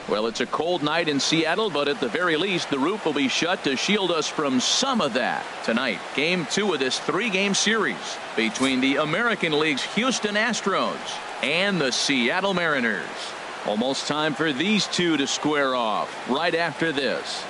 Well, it's a cold night in Seattle, but at the very least, the roof will be shut to shield us from some of that. Tonight, Game 2 of this 3-game series between the American League's Houston Astros and the Seattle Mariners. Almost time for these two to square off right after this.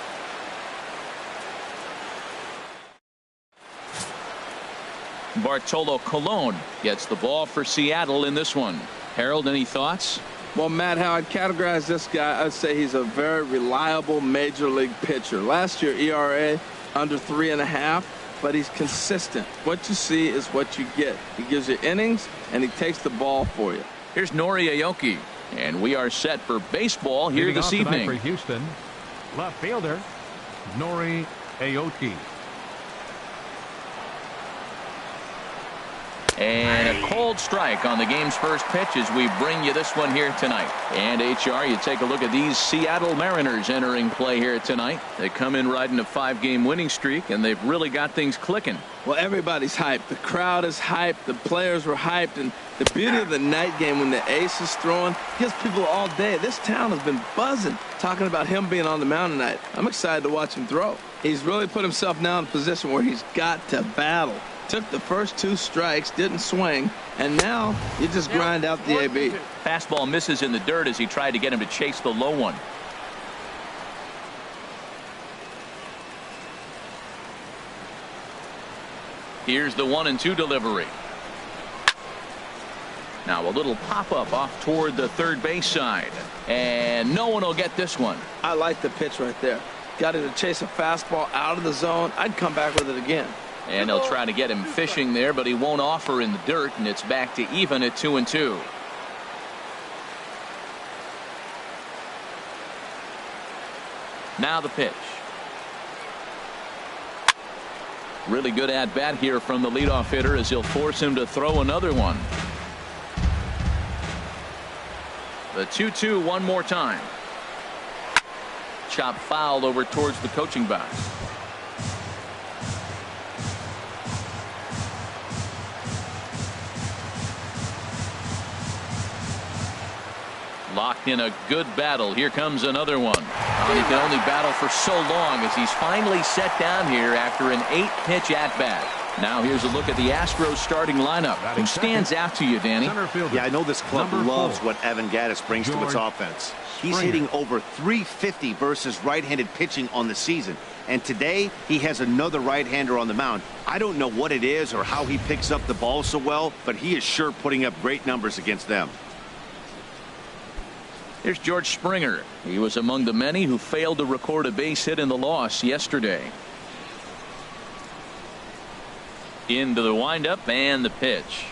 Bartolo Colon gets the ball for Seattle in this one. Harold, any thoughts? Well, Matt, how I'd categorize this guy, I'd say he's a very reliable major league pitcher. Last year, ERA under 3.5, but he's consistent. What you see is what you get. He gives you innings, and he takes the ball for you. Here's Nori Aoki, and we are set for baseball here this evening. For Houston, left fielder Nori Aoki. And a cold strike on the game's first pitch as we bring you this one here tonight. And HR, you take a look at these Seattle Mariners entering play here tonight. They come in riding a 5-game winning streak, and they've really got things clicking. Well, everybody's hyped. The crowd is hyped. The players were hyped. And the beauty of the night game when the ace is throwing gives people all day. This town has been buzzing talking about him being on the mound tonight. I'm excited to watch him throw. He's really put himself now in a position where he's got to battle. Took the first 2 strikes, didn't swing, and now you just grind out the AB. Fastball misses in the dirt as he tried to get him to chase the low one. Here's the 1-2 delivery. Now a little pop-up off toward the third base side, and no one will get this one. I like the pitch right there. Got him to chase a fastball out of the zone. I'd come back with it again. And they'll try to get him fishing there, but he won't offer in the dirt, and it's back to even at 2-2. Now the pitch. Really good at bat here from the leadoff hitter as he'll force him to throw another one. The 2-2 one more time. Chop fouled over towards the coaching box. Locked in a good battle. Here comes another one. He can only battle for so long as he's finally set down here after an 8-pitch at-bat. Now here's a look at the Astros starting lineup. Who stands out to you, Danny? Yeah, I know this club loves what Evan Gattis brings to its offense. He's hitting over .350 versus right-handed pitching on the season. And today, he has another right-hander on the mound. I don't know what it is or how he picks up the ball so well, but he is sure putting up great numbers against them. Here's George Springer. He was among the many who failed to record a base hit in the loss yesterday. Into the windup and the pitch.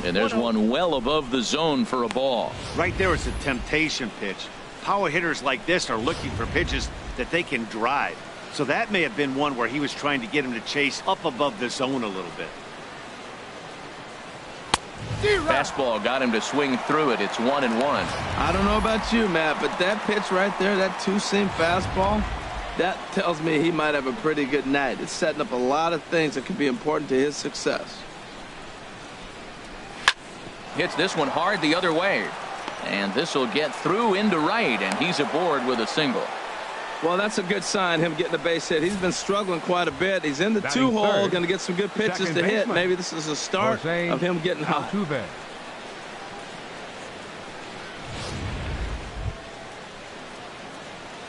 And there's one well above the zone for a ball. Right there is a temptation pitch. Power hitters like this are looking for pitches that they can drive. So that may have been one where he was trying to get him to chase up above the zone a little bit. Fastball got him to swing through it. It's 1-1. I don't know about you, Matt, but that pitch right there, that 2-seam fastball, that tells me he might have a pretty good night. It's setting up a lot of things that could be important to his success. Hits this one hard the other way. And this will get through into right, and he's aboard with a single. Well, that's a good sign, him getting a base hit. He's been struggling quite a bit. He's in the 2-hole, going to get some good pitches to hit. Maybe this is a start of him getting hot.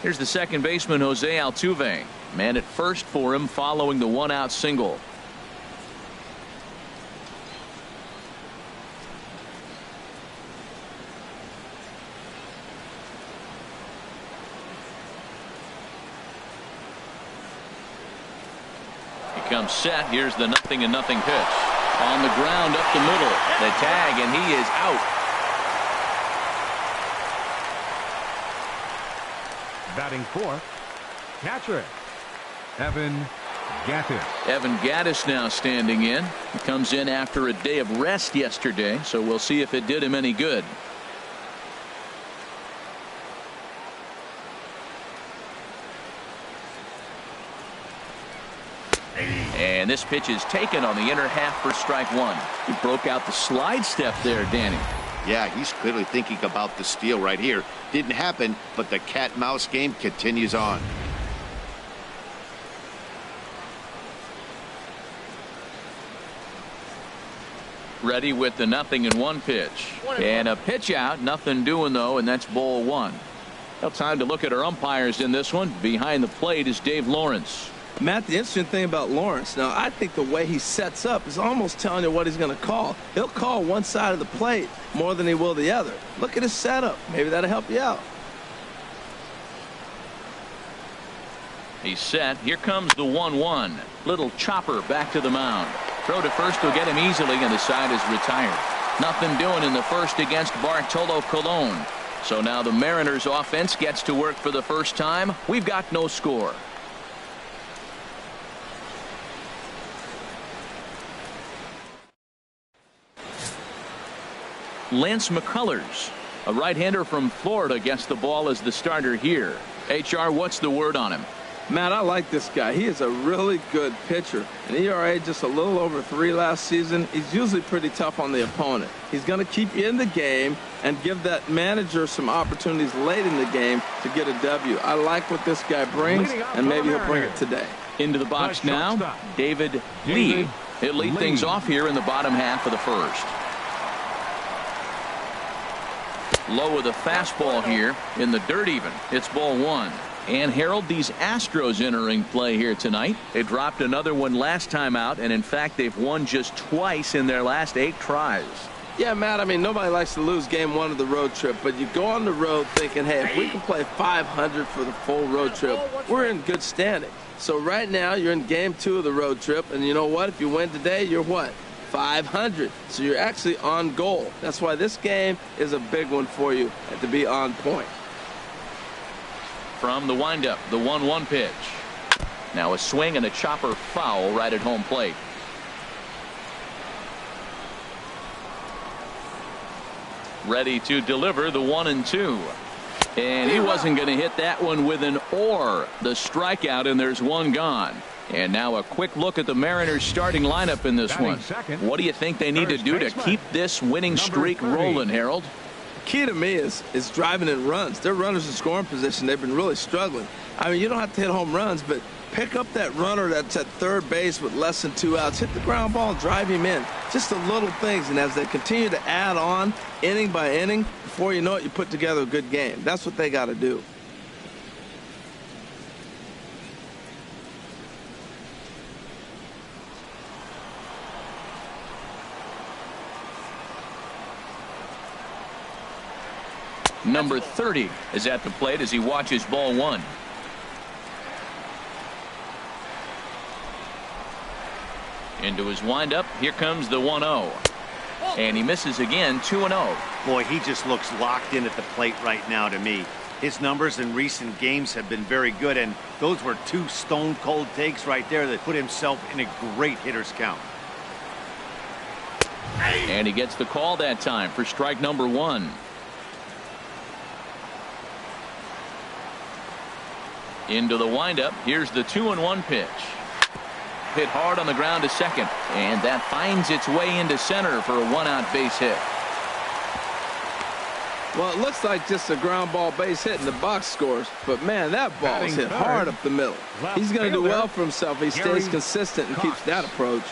Here's the second baseman, Jose Altuve. Man at first for him following the 1-out single. Comes set. Here's the 0-0 pitch on the ground up the middle. The tag, and he is out. Batting fourth, catcher Evan Gattis. Evan Gattis now standing in. He comes in after a day of rest yesterday, so we'll see if it did him any good. And this pitch is taken on the inner half for strike 1. He broke out the slide step there, Danny. Yeah, he's clearly thinking about the steal right here. Didn't happen, but the cat-mouse game continues on. Ready with the 0-1 pitch. And a pitch out. Nothing doing, though, and that's ball one. Well, time to look at our umpires in this one. Behind the plate is Dave Lawrence. Matt, the interesting thing about Lawrence, now I think the way he sets up is almost telling you what he's going to call. He'll call one side of the plate more than he will the other. Look at his setup. Maybe that'll help you out. He's set. Here comes the 1-1. Little chopper back to the mound. Throw to first will get him easily, and the side is retired. Nothing doing in the first against Bartolo Colon. So now the Mariners offense gets to work for the first time. We've got no score. Lance McCullers, a right-hander from Florida, gets the ball as the starter here. HR, what's the word on him? Matt, I like this guy. He is a really good pitcher. An ERA just a little over 3 last season. He's usually pretty tough on the opponent. He's going to keep you in the game and give that manager some opportunities late in the game to get a W. I like what this guy brings, and maybe he'll bring it today. Into the box now, David Lee. He'll lead things off here in the bottom half of the first. Low with a fastball here in the dirt even. It's ball one. And Harold, these Astros entering play here tonight. They dropped another one last time out, and in fact they've won just twice in their last 8 tries. Yeah, Matt, I mean, nobody likes to lose game 1 of the road trip, but you go on the road thinking, hey, if we can play 500 for the full road trip, we're in good standing. So right now you're in game 2 of the road trip, and you know what? If you win today, you're what? 500. So you're actually on goal. That's why this game is a big one for you and to be on point. From the windup, the 1-1 pitch. Now a swing and a chopper foul right at home plate. Ready to deliver the 1-2. And he wasn't going to hit that one with an or. The strikeout, and there's one gone. And now a quick look at the Mariners starting lineup in this one. What do you think they need to do to keep this winning streak rolling, Harold? Key to me is driving in runs. Their runners in scoring position, they've been really struggling. I mean, you don't have to hit home runs, but pick up that runner that's at third base with less than 2 outs. Hit the ground ball, drive him in. Just the little things. And as they continue to add on inning by inning, before you know it, you put together a good game. That's what they got to do. Number 30 is at the plate as he watches ball one. Into his windup. Here comes the 1-0. And he misses again. 2-0. Boy, he just looks locked in at the plate right now to me. His numbers in recent games have been very good, and those were 2 stone-cold takes right there that put himself in a great hitter's count. And he gets the call that time for strike number 1. Into the windup. Here's the 2-1 pitch. Hit hard on the ground to second, and that finds its way into center for a 1-out base hit. Well, it looks like just a ground ball base hit in the box scores, but man, that ball is hit hard up the middle. He's going to do well for himself if he stays consistent and keeps that approach.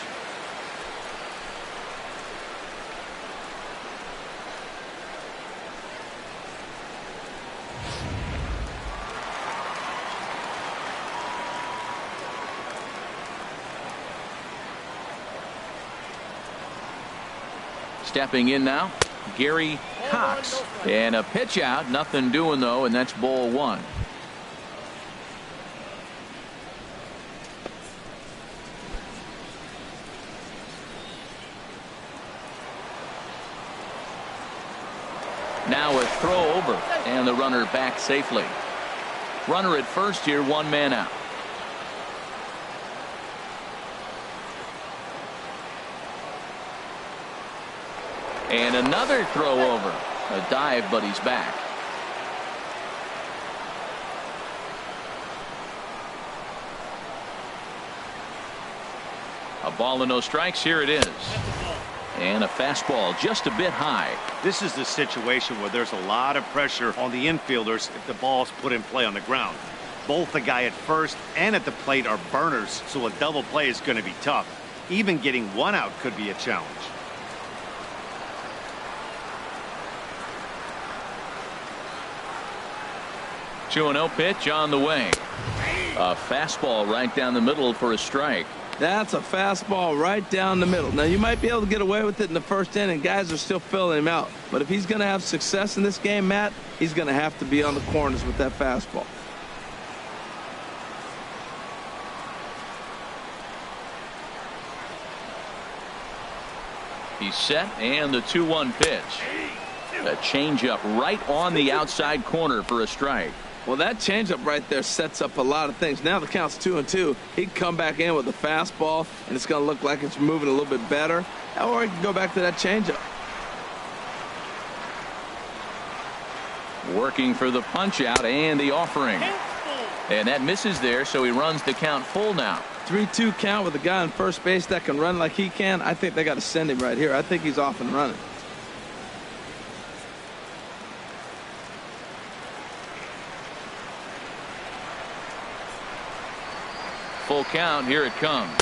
Stepping in now, Gary Cox. And a pitch out. Nothing doing, though, and that's ball 1. Now a throw over, and the runner back safely. Runner at first here, 1 man out. And another throw over. A dive, but he's back. A ball and no strikes. Here it is. And a fastball just a bit high. This is the situation where there's a lot of pressure on the infielders if the ball's put in play on the ground. Both the guy at first and at the plate are burners, so a double play is going to be tough. Even getting one out could be a challenge. Two 2-0 pitch on the way. A fastball right down the middle for a strike. That's a fastball right down the middle. Now, you might be able to get away with it in the first inning. Guys are still filling him out. But if he's going to have success in this game, Matt, he's going to have to be on the corners with that fastball. He's set, and the 2-1 pitch. A changeup right on the outside corner for a strike. Well, that changeup right there sets up a lot of things. Now the count's 2-2. He can come back in with a fastball, and it's going to look like it's moving a little bit better. Or he can go back to that changeup. Working for the punch out and the offering. And that misses there, so he runs the count full now. 3-2 count with a guy on first base that can run like he can. I think they got to send him right here. I think he's off and running. Full count, here it comes.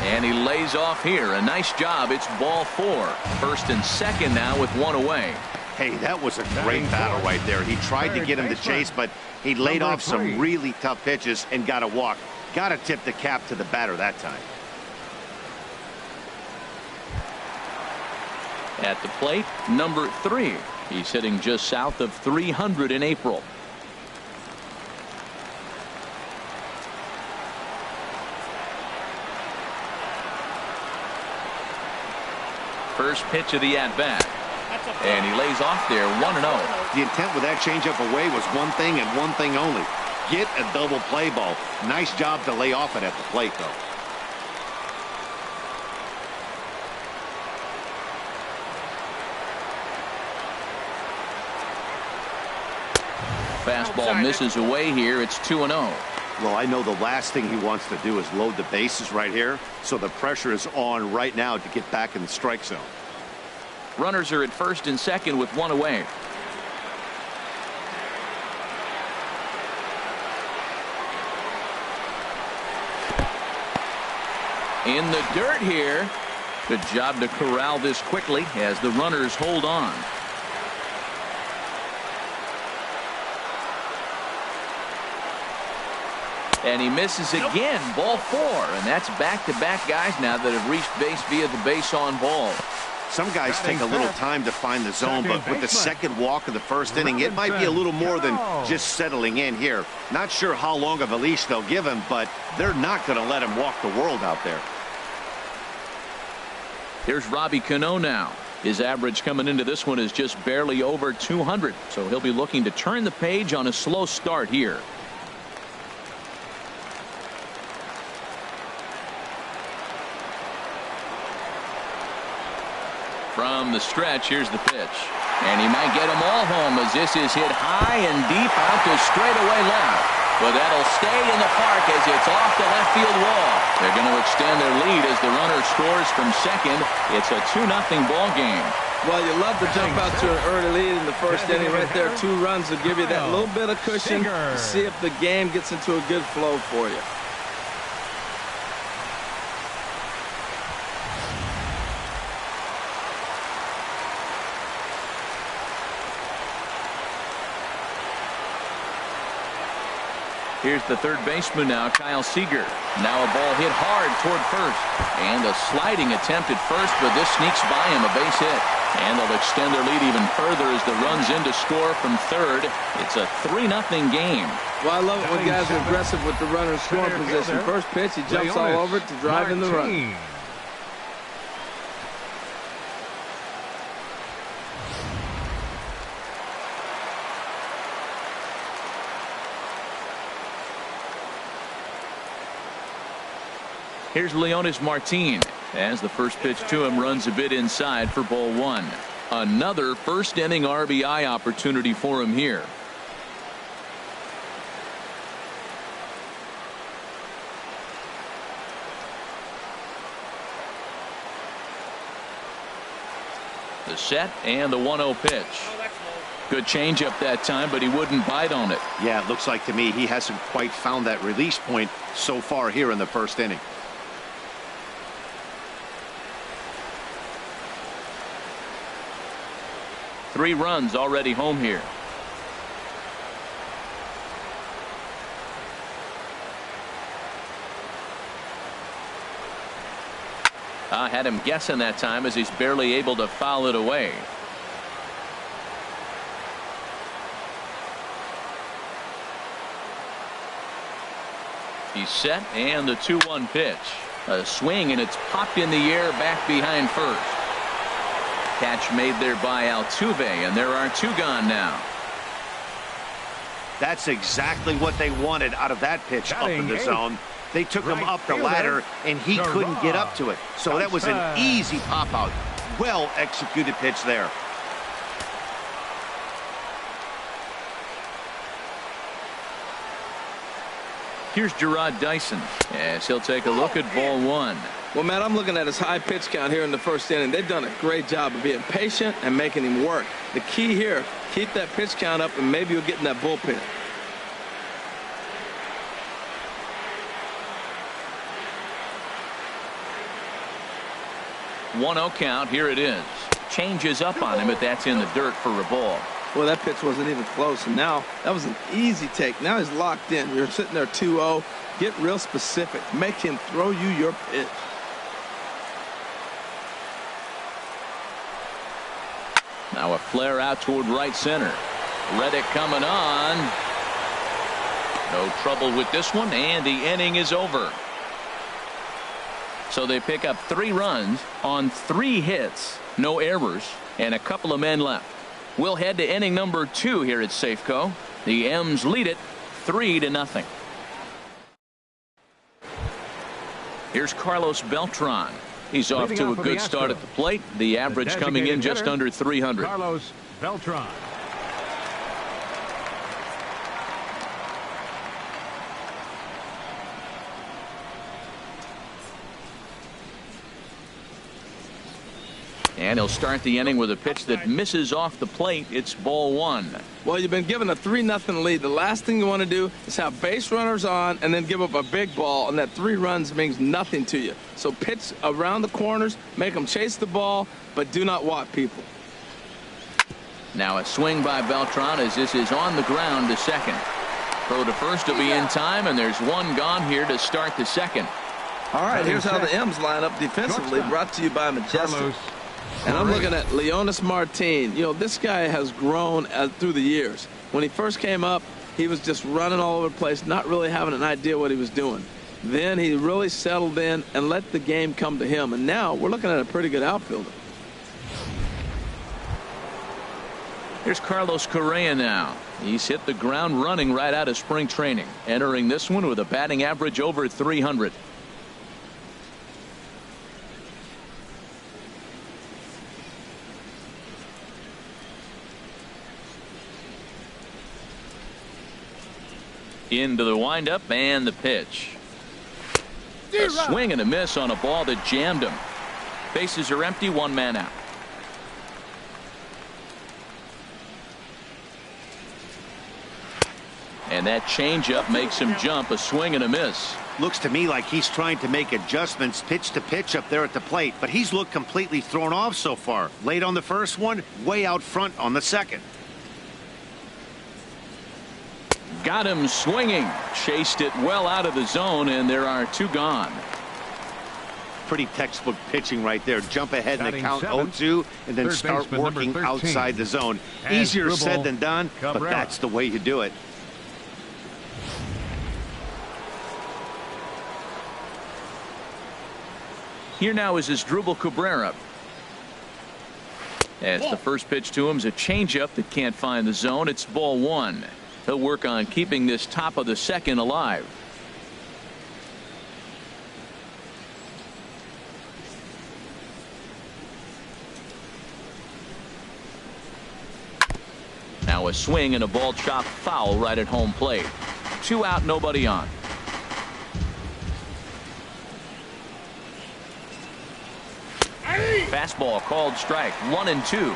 And he lays off here. A nice job. It's ball 4. First and second now with one away. Hey, that was a great battle right there. He tried to get him to chase, but he laid off some really tough pitches and got a walk. Got to tip the cap to the batter that time. At the plate, number 3. He's hitting just south of 300 in April. First pitch of the at-bat. And he lays off there 1-0. The intent with that changeup away was one thing and one thing only. Get a double play ball. Nice job to lay off it at the plate, though. Fastball misses away here. It's 2-0. Well, I know the last thing he wants to do is load the bases right here, so the pressure is on right now to get back in the strike zone. Runners are at first and second with one away. In the dirt here. Good job to corral this quickly as the runners hold on. And he misses again. Ball 4. And that's back-to-back guys now that have reached base via the base on ball. Some guys take a little time to find the zone, but with the second walk of the first inning, it might be a little more than just settling in here. Not sure how long of a leash they'll give him, but they're not going to let him walk the world out there. Here's Robbie Cano now. His average coming into this one is just barely over 200, so he'll be looking to turn the page on a slow start here. From the stretch, here's the pitch. And he might get them all home as this is hit high and deep out to straightaway left. But that'll stay in the park as it's off the left field wall. They're going to extend their lead as the runner scores from second. It's a 2-0 ball game. Well, you love to jump out to an early lead in the first inning right there. 2 runs will give you that little bit of cushion to see if the game gets into a good flow for you. Here's the third baseman now, Kyle Seager. Now a ball hit hard toward first. And a sliding attempt at first, but this sneaks by him, a base hit. And they'll extend their lead even further as the run's in to score from third. It's a 3-0 game. Well, I love it when guys are aggressive with the runner in scoring position. First pitch, he jumps all over it to drive in the run. Here's Leonis Martin as the first pitch to him runs a bit inside for ball 1. Another first inning RBI opportunity for him here. The set and the 1-0 pitch. Good changeup that time, but he wouldn't bite on it. Yeah, it looks like to me he hasn't quite found that release point so far here in the first inning. Three runs already home here. I had him guessing that time as he's barely able to foul it away. He's set and the 2-1 pitch. A swing and it's popped in the air back behind first. Catch made there by Altuve, and there are two gone now. That's exactly what they wanted out of that pitch up in the zone. They took him up the ladder, and he couldn't get up to it. So that was an easy pop-out. Well-executed pitch there. Here's Gerard Dyson as he'll take a look at ball one. Well, Matt, I'm looking at his high pitch count here in the first inning. They've done a great job of being patient and making him work. The key here, keep that pitch count up, and maybe you'll get in that bullpen. One 1-0 count. Here it is. Changes up on him, but that's in the dirt for a ball. Well, that pitch wasn't even close, and now that was an easy take. Now he's locked in. You're sitting there 2-0. Get real specific. Make him throw you your pitch. Now a flare out toward right center. Reddick coming on. No trouble with this one, and the inning is over. So they pick up 3 runs on 3 hits, no errors, and a couple of men left. We'll head to inning number 2 here at Safeco. The M's lead it 3-0. Here's Carlos Beltran. He's off to a good start at the plate. The average coming in just under 300. Carlos Beltran. And he'll start the inning with a pitch that misses off the plate. It's ball one. Well, you've been given a 3-0 lead. The last thing you want to do is have base runners on and then give up a big ball, and that 3 runs means nothing to you. So pitch around the corners, make them chase the ball, but do not walk people. Now a swing by Beltran as this is on the ground to second. Throw to first will be in time, and there's one gone here to start the second. All right, here's how the M's line up defensively, brought to you by Majestic. And I'm looking at Leonis Martin. You know, this guy has grown through the years. When he first came up, he was just running all over the place, not really having an idea what he was doing. Then he really settled in and let the game come to him. And now we're looking at a pretty good outfielder. Here's Carlos Correa now. He's hit the ground running right out of spring training, entering this one with a batting average over 300. Into the windup and the pitch. A swing and a miss on a ball that jammed him. Bases are empty, 1 man out. And that changeup makes him jump. A swing and a miss. Looks to me like he's trying to make adjustments pitch to pitch up there at the plate, but he's looked completely thrown off so far. Late on the first one, way out front on the second. Got him swinging. Chased it well out of the zone, and there are 2 gone. Pretty textbook pitching right there. Jump ahead in the count 7th, 0-2 and then start working outside the zone. Easier said than done, but that's the way you do it. Here now is Asdrubal Cabrera. As the first pitch to him is a changeup that can't find the zone. It's ball 1. He'll work on keeping this top of the second alive. Now a swing and a ball chopped foul right at home plate. 2 out, nobody on. Fastball called strike. 1-2.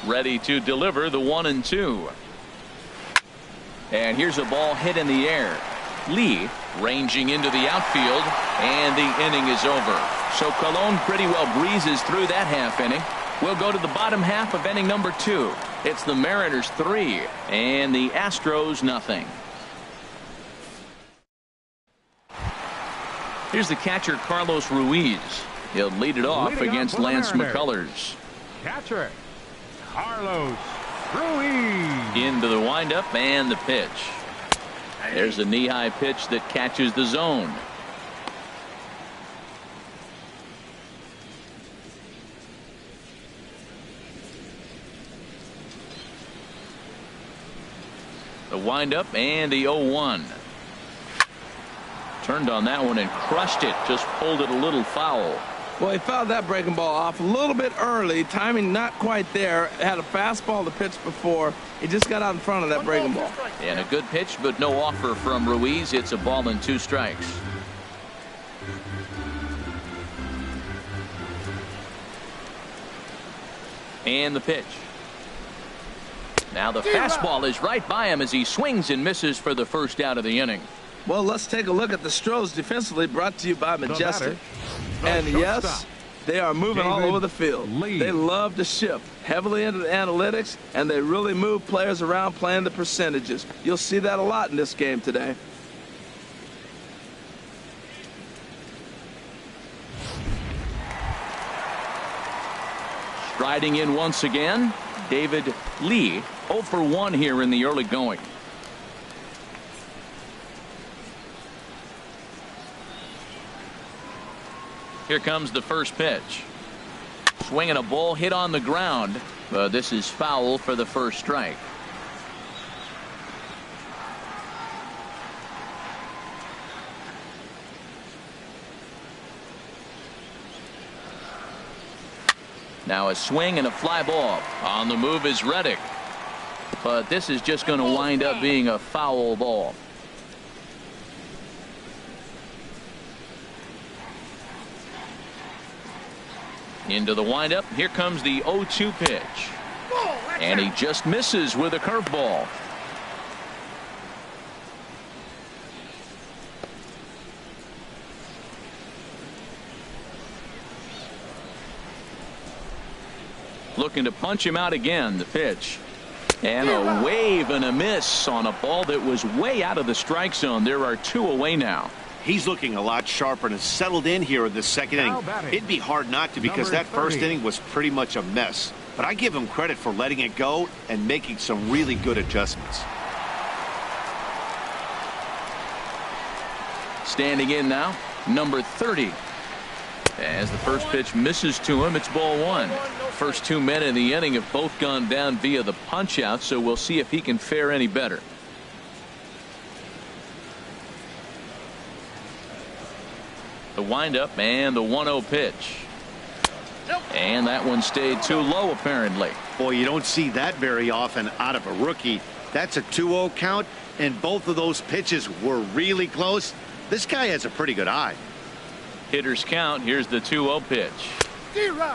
Ready to deliver the 1-2. And here's a ball hit in the air. Lee ranging into the outfield, and the inning is over. So Colon pretty well breezes through that half inning. We'll go to the bottom half of inning number 2. It's the Mariners 3 and the Astros nothing. Here's the catcher Carlos Ruiz. He'll lead it off against Lance McCullers. Catcher Carlos Ruiz. Into the windup and the pitch. There's a knee-high pitch that catches the zone. The windup and the 0-1. Turned on that one and crushed it. Just pulled it a little foul. Well, he fouled that breaking ball off a little bit early. Timing not quite there. Had a fastball to pitch before. He just got out in front of that breaking ball. And a good pitch, but no offer from Ruiz. It's a ball and 2 strikes. And the pitch. Now the fastball is right by him as he swings and misses for the first out of the inning. Well, let's take a look at the Astros defensively, brought to you by Majestic. And yes, they are moving all over the field. They love to shift heavily into the analytics, and they really move players around playing the percentages. You'll see that a lot in this game today. Striding in once again, David Lee, 0 for 1 here in the early going. Here comes the first pitch. Swinging a ball hit on the ground, but this is foul for the first strike. Now a swing and a fly ball. On the move is Reddick, but this is just going to wind up being a foul ball. Into the windup. Here comes the 0-2 pitch. And he just misses with a curveball. Looking to punch him out again. The pitch. And a wave and a miss on a ball that was way out of the strike zone. There are 2 away now. He's looking a lot sharper and has settled in here in the second inning. It'd be hard not to, because that first inning was pretty much a mess. But I give him credit for letting it go and making some really good adjustments. Standing in now, number 30. As the first pitch misses to him, it's ball 1. First 2 men in the inning have both gone down via the punch out, so we'll see if he can fare any better. The windup and the 1-0 pitch. And that one stayed too low, apparently. Boy, you don't see that very often out of a rookie. That's a 2-0 count, and both of those pitches were really close. This guy has a pretty good eye. Hitters count. Here's the 2-0 pitch.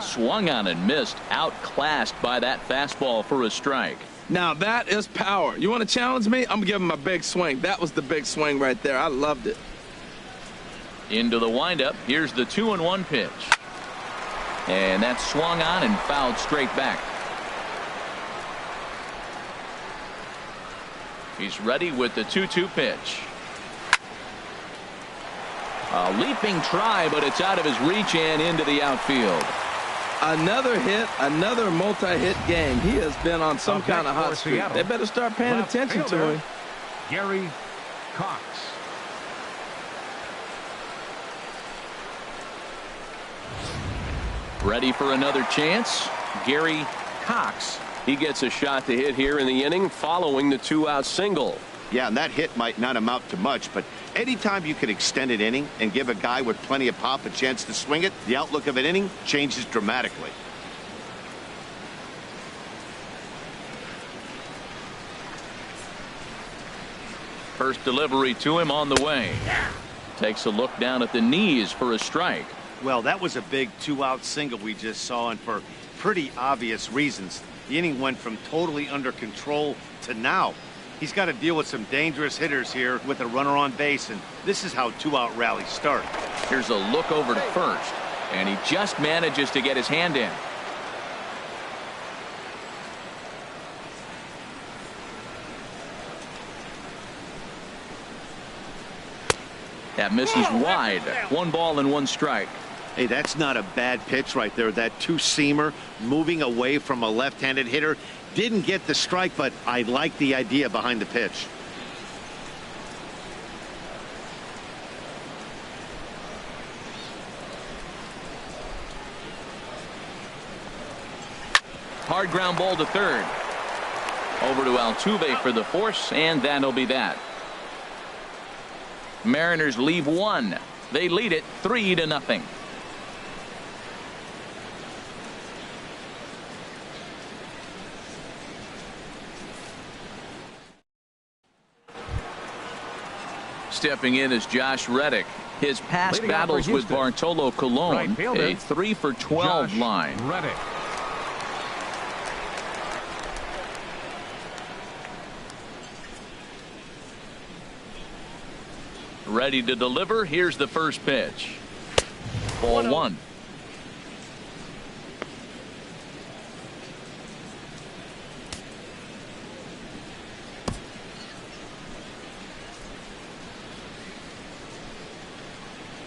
Swung on and missed. Outclassed by that fastball for a strike. Now that is power. You want to challenge me? I'm going to give him a big swing. That was the big swing right there. I loved it. Into the windup. Here's the 2-1 pitch. And that's swung on and fouled straight back. He's ready with the 2-2 pitch. A leaping try, but it's out of his reach and into the outfield. Another hit, another multi-hit game. He has been on some kind of hot streak. They better start paying attention to him. Gary Cox. Ready for another chance. Gary Cox. He gets a shot to hit here in the inning following the 2-out single. Yeah, and that hit might not amount to much, but anytime you can extend an inning and give a guy with plenty of pop a chance to swing it, the outlook of an inning changes dramatically. First delivery to him on the way. Takes a look down at the knees for a strike. Well, that was a big 2-out single we just saw, and for pretty obvious reasons. The inning went from totally under control to now. He's got to deal with some dangerous hitters here with a runner on base, and this is how 2-out rallies start. Here's a look over to first, and he just manages to get his hand in. That misses wide. 1 ball and 1 strike. Hey, that's not a bad pitch right there. That two-seamer moving away from a left-handed hitter. Didn't get the strike, but I like the idea behind the pitch. Hard ground ball to third. Over to Altuve for the force, and that'll be that. Mariners leave 1. They lead it 3-0. Stepping in is Josh Reddick. His past battles with Bartolo Colon, a 3 for 12 line. Reddick. Ready to deliver. Here's the first pitch. Ball 1.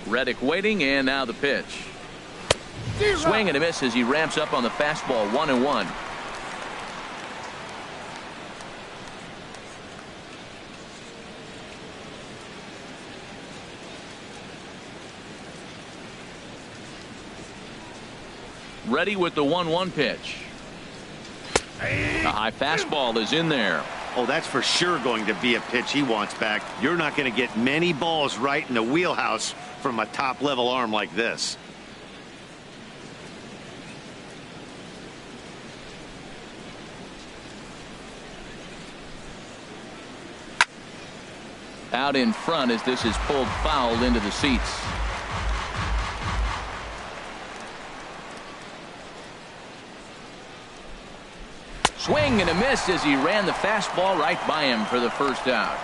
Reddick waiting, and now the pitch. Swing and a miss as he ramps up on the fastball. 1-1. Ready with the 1-1 pitch. A high fastball is in there. Oh, that's for sure going to be a pitch he wants back. You're not going to get many balls right in the wheelhouse from a top-level arm like this. Out in front as this is pulled foul into the seats. Swing and a miss as he ran the fastball right by him for the first out.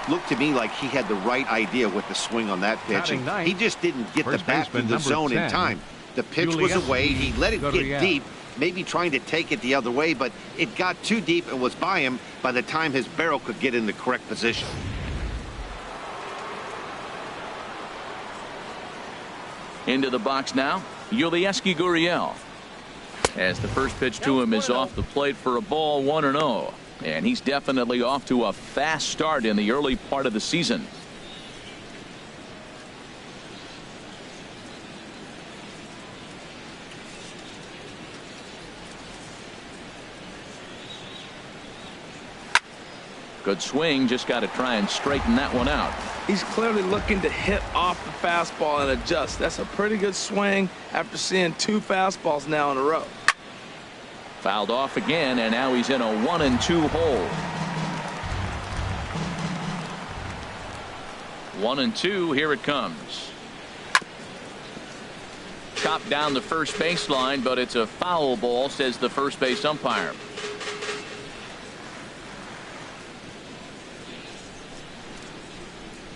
Looked to me like he had the right idea with the swing on that pitch, and he just didn't get the bat through the zone in time. The pitch was away. He let it get deep, maybe trying to take it the other way, but it got too deep and was by him by the time his barrel could get in the correct position. Into the box now, Yulieski Gurriel. As the first pitch to him is off the plate for a ball. 1-0. And he's definitely off to a fast start in the early part of the season. Good swing, just got to try and straighten that one out. He's clearly looking to hit off the fastball and adjust. That's a pretty good swing after seeing 2 fastballs now in a row. Fouled off again, and now he's in a 1-2 hole. 1-2, here it comes. Chopped down the first baseline, but it's a foul ball, says the first base umpire.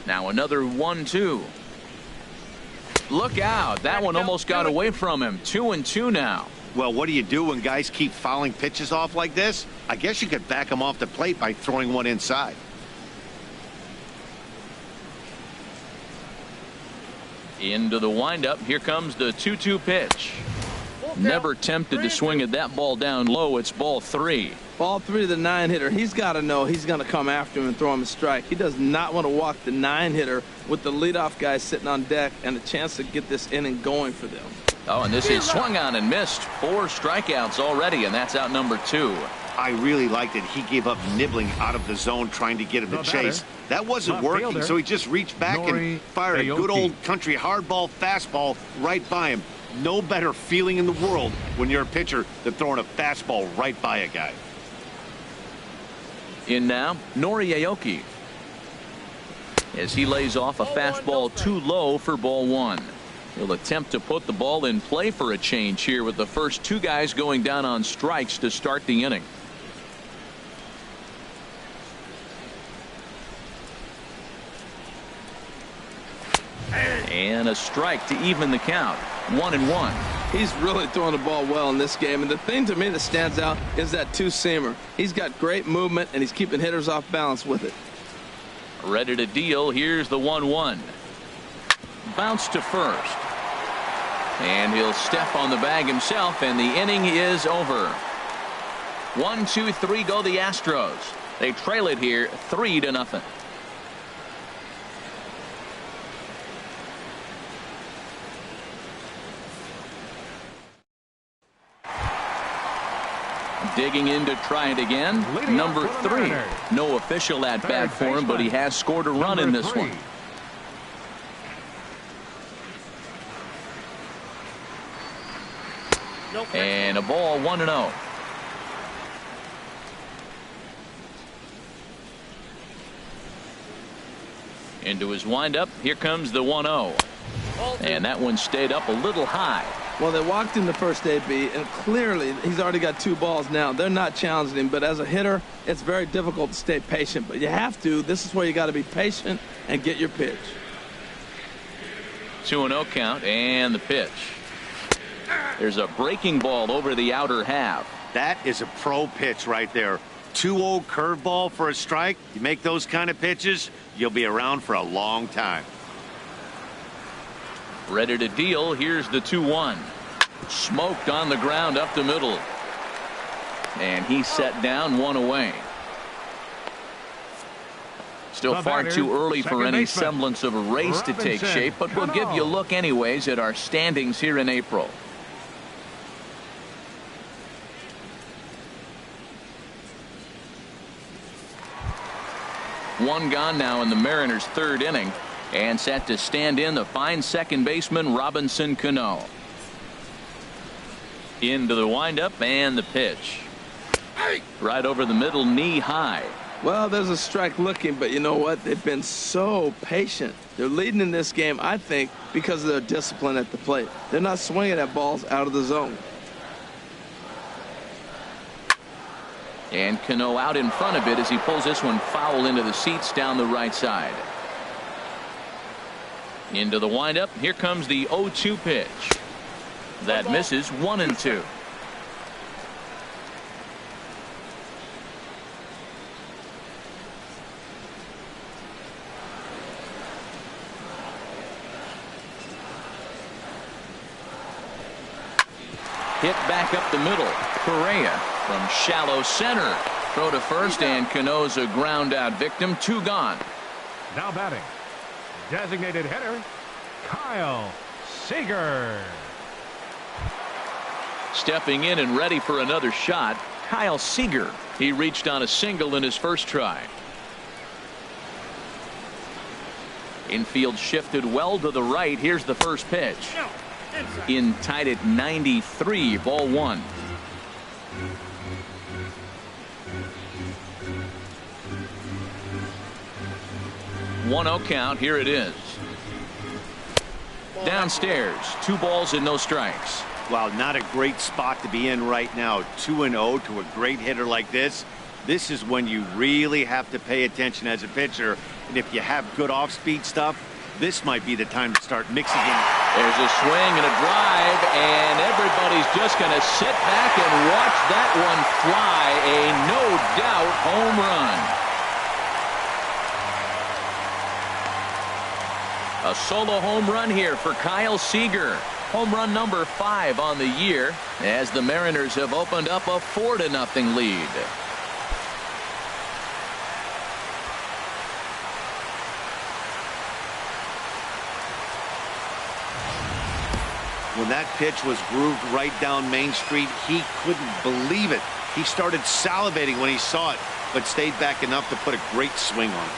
Now another 1-2. Look out, that one almost got away from him. 2-2 now. Well, what do you do when guys keep fouling pitches off like this? I guess you could back them off the plate by throwing one inside. Into the windup. Here comes the 2-2 pitch. Never tempted to swing at that ball down low. It's ball 3. Ball 3 to the 9-hitter. He's got to know he's going to come after him and throw him a strike. He does not want to walk the 9-hitter with the leadoff guy sitting on deck and a chance to get this inning going for them. Oh, and this is swung on and missed. 4 strikeouts already, and that's out number 2. I really liked it. He gave up nibbling out of the zone trying to get him to chase. That wasn't working, so he just reached back and fired a good old country hardball fastball right by him. No better feeling in the world when you're a pitcher than throwing a fastball right by a guy. In now, Nori Aoki. as he lays off a fastball too low for ball one. He'll attempt to put the ball in play for a change here with the first two guys going down on strikes to start the inning. And a strike to even the count. 1-1. He's really throwing the ball well in this game, and the thing to me that stands out is that two-seamer. He's got great movement, and he's keeping hitters off balance with it. Ready to deal. Here's the 1-1. Bounce to first. And he'll step on the bag himself, and the inning is over. 1, 2, 3 go the Astros. They trail it here 3-0. Digging in to try it again. Number 3. No official at bat for him, but he has scored a run in this one. And a ball, 1-0. Into his windup. Here comes the 1-0. And that one stayed up a little high. Well, they walked in the first AB, and clearly he's already got 2 balls now. They're not challenging him, but as a hitter, it's very difficult to stay patient. But you have to. This is where you got to be patient and get your pitch. 2-0 count, and the pitch. There's a breaking ball over the outer half. That is a pro pitch right there. 2-0 curveball for a strike. You make those kind of pitches, you'll be around for a long time. Ready to deal. Here's the 2-1. Smoked on the ground up the middle. And he's set down, 1 away. Still far too early for any semblance of a race to take shape, but we'll give you a look anyways at our standings here in April. One gone now in the Mariners' 3rd inning. And set to stand in the fine second baseman Robinson Cano. Into the windup and the pitch. Right over the middle, knee high. Well, there's a strike looking, but you know what? They've been so patient. They're leading in this game, I think, because of their discipline at the plate. They're not swinging at balls out of the zone. And Cano out in front of it as he pulls this one foul into the seats down the right side. Into the windup. Here comes the 0-2 pitch. That misses. 1-2. Hit back up the middle. Correa from shallow center. Throw to first, and Cano's a ground out victim. 2 gone. Now batting, designated hitter Kyle Seager. Stepping in and ready for another shot, Kyle Seager. He reached on a single in his first try. Infield shifted well to the right. Here's the first pitch. In tied at 93, ball 1. One-0 count. Here it is. Downstairs, 2 balls and no strikes. Wow, not a great spot to be in right now. 2-0 to a great hitter like this. This is when you really have to pay attention as a pitcher. And if you have good off-speed stuff, this might be the time to start mixing in. There's a swing and a drive, and everybody's just going to sit back and watch that one fly. A no-doubt home run. A solo home run here for Kyle Seager. Home run number 5 on the year as the Mariners have opened up a 4-0 lead. When that pitch was grooved right down Main Street, he couldn't believe it. He started salivating when he saw it, but stayed back enough to put a great swing on it.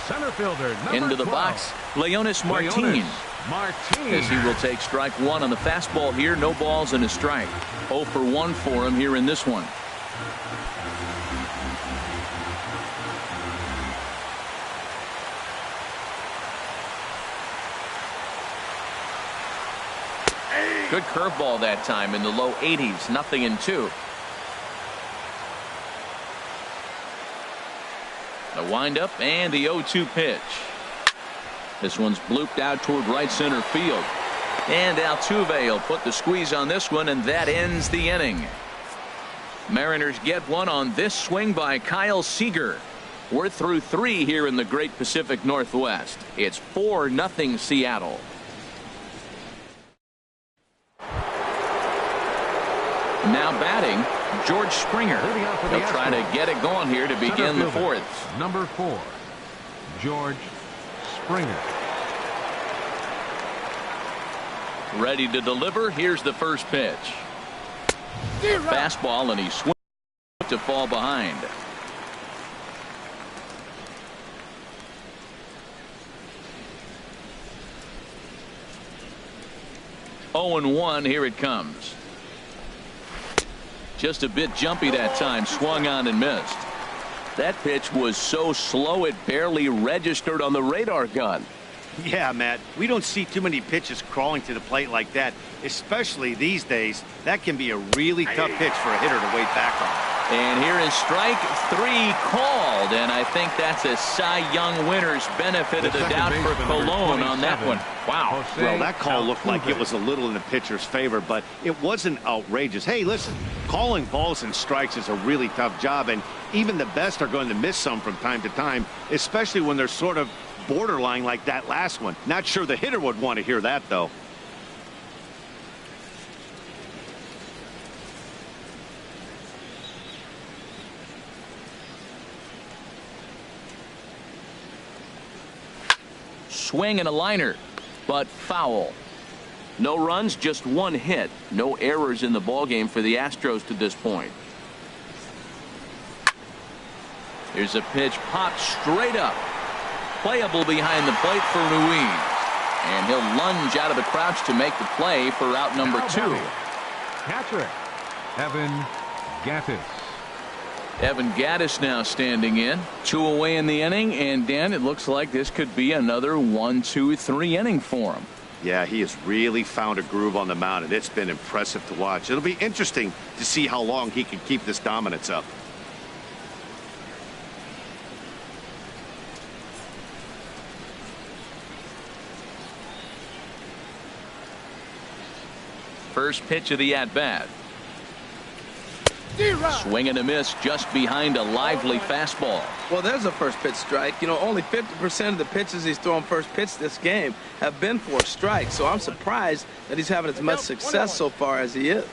Center fielder into the 12. box, Leonis Martin. As he will take strike one on the fastball here. No balls and a strike. 0 for 1 for him here in this one. Good curveball that time in the low 80s. 0-2. The windup and the 0-2 pitch. This one's blooped out toward right center field. And Altuve will put the squeeze on this one, and that ends the inning. Mariners get one on this swing by Kyle Seager. We're through 3 here in the Great Pacific Northwest. It's 4-0 Seattle. Now batting, George Springer. He'll try to get it going here to begin the 4th. Number 4, George Springer. Ready to deliver. Here's the first pitch. Fastball, and he swings to fall behind. Oh and 1. Here it comes. Just a bit jumpy that time. Swung on and missed. That pitch was so slow it barely registered on the radar gun. Yeah, Matt, we don't see too many pitches crawling to the plate like that, especially these days. That can be a really tough pitch for a hitter to wait back on. And here is strike 3 called, and I think that's a Cy Young winner's benefit of the doubt for Colon on that one. Wow. Well, that call looked like it was a little in the pitcher's favor, but it wasn't outrageous. Hey, listen, calling balls and strikes is a really tough job, and even the best are going to miss some from time to time, especially when they're sort of borderline like that last one. Not sure the hitter would want to hear that, though. Swing and a liner, but foul. No runs, just 1 hit. No errors in the ballgame for the Astros to this point. Here's a pitch popped straight up. Playable behind the plate for Ruiz. And he'll lunge out of the crouch to make the play for out number 2. Catcher, Evan Gattis. Evan Gattis now standing in. 2 away in the inning, and Dan, it looks like this could be another 1-2-3 inning for him. Yeah, he has really found a groove on the mound, and it's been impressive to watch. It'll be interesting to see how long he can keep this dominance up. First pitch of the at-bat. Swing and a miss just behind a lively fastball. Well, there's a first pitch strike. You know, only 50% of the pitches he's thrown first pitch this game have been for strikes. So I'm surprised that he's having as much success so far as he is.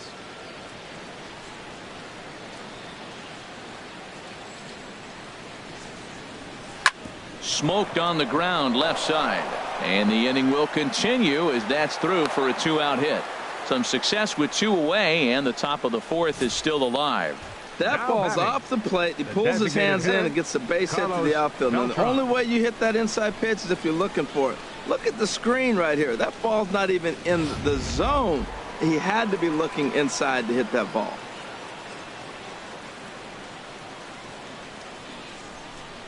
Smoked on the ground left side. And the inning will continue as that's through for a 2-out hit. Some success with 2 away, and the top of the 4th is still alive. That ball's off the plate. He pulls his hands in and gets the base hit to the outfield. And the only way you hit that inside pitch is if you're looking for it. Look at the screen right here. That ball's not even in the zone. He had to be looking inside to hit that ball.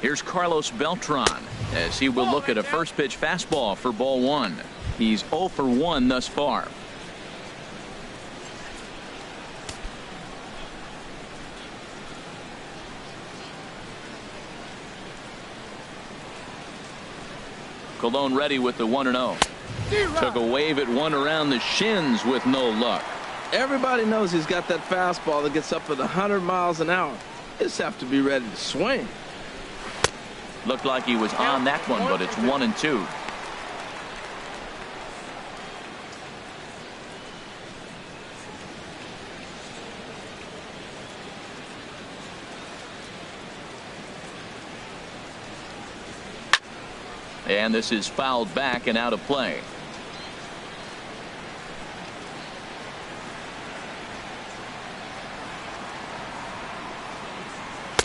Here's Carlos Beltran as he will look at a first pitch fastball for ball 1. He's 0 for 1 thus far. Colon ready with the 1-0. Took a wave at one around the shins with no luck. Everybody knows he's got that fastball that gets up at 100 miles an hour. Just have to be ready to swing. Looked like he was on that one, but it's 1-2. And this is fouled back and out of play.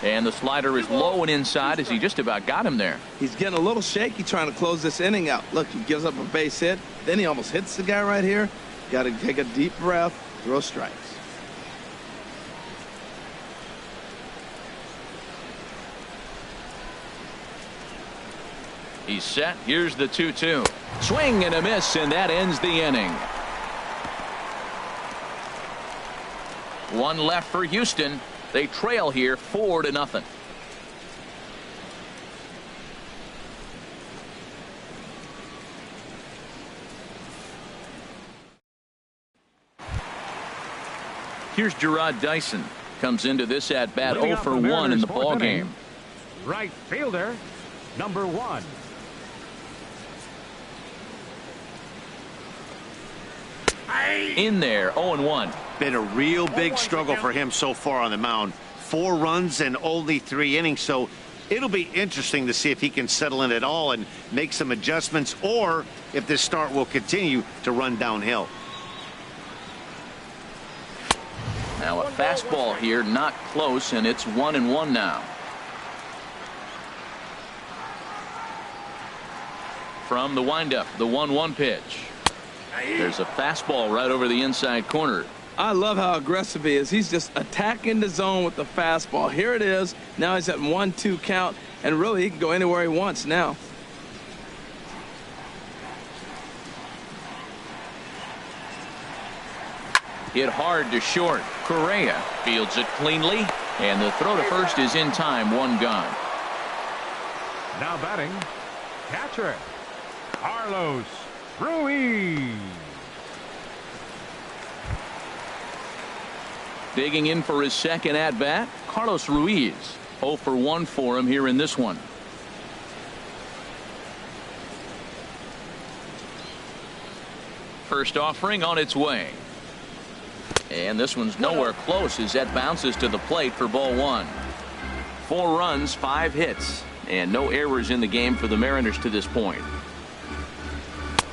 And the slider is low and inside as he just about got him there. He's getting a little shaky trying to close this inning out. Look, he gives up a base hit. Then he almost hits the guy right here. Got to take a deep breath, throw strikes. He's set. Here's the 2-2. Swing and a miss, and that ends the inning. One left for Houston. They trail here 4-0. Here's Gerard Dyson. Comes into this at bat 0 for 1 in the ball game. Right fielder, number 1. In there, 0-1. Been a real big struggle for him so far on the mound. 4 runs and only 3 innings, so it'll be interesting to see if he can settle in at all and make some adjustments, or if this start will continue to run downhill. Now a fastball here, not close, and it's 1-1 now. From the windup, the 1-1 pitch. There's a fastball right over the inside corner. I love how aggressive he is. He's just attacking the zone with the fastball. Here it is. Now he's at 1-2 count, and really he can go anywhere he wants now. Hit hard to short. Correa fields it cleanly, and the throw to first is in time. 1 gone. Now batting, catcher, Carlos Ruiz. Digging in for his second at bat, Carlos Ruiz. 0 for 1 for him here in this one. First offering on its way. And this one's nowhere close as that bounces to the plate for ball 1. 4 runs, 5 hits, and no errors in the game for the Mariners to this point.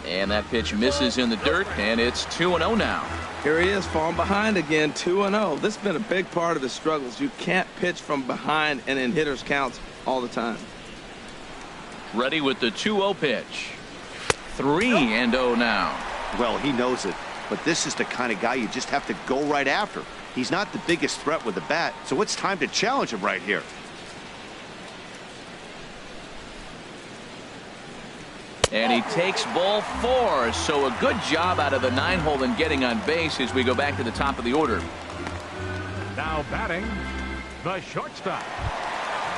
And that pitch misses in the dirt, and it's 2-0 now. Here he is, falling behind again, 2-0. This has been a big part of his struggles. You can't pitch from behind and in hitters' counts all the time. Ready with the 2-0 pitch. 3-0 now. Well, he knows it, but this is the kind of guy you just have to go right after. He's not the biggest threat with the bat, so it's time to challenge him right here. And he takes ball 4, so a good job out of the 9-hole in getting on base as we go back to the top of the order. Now batting, the shortstop,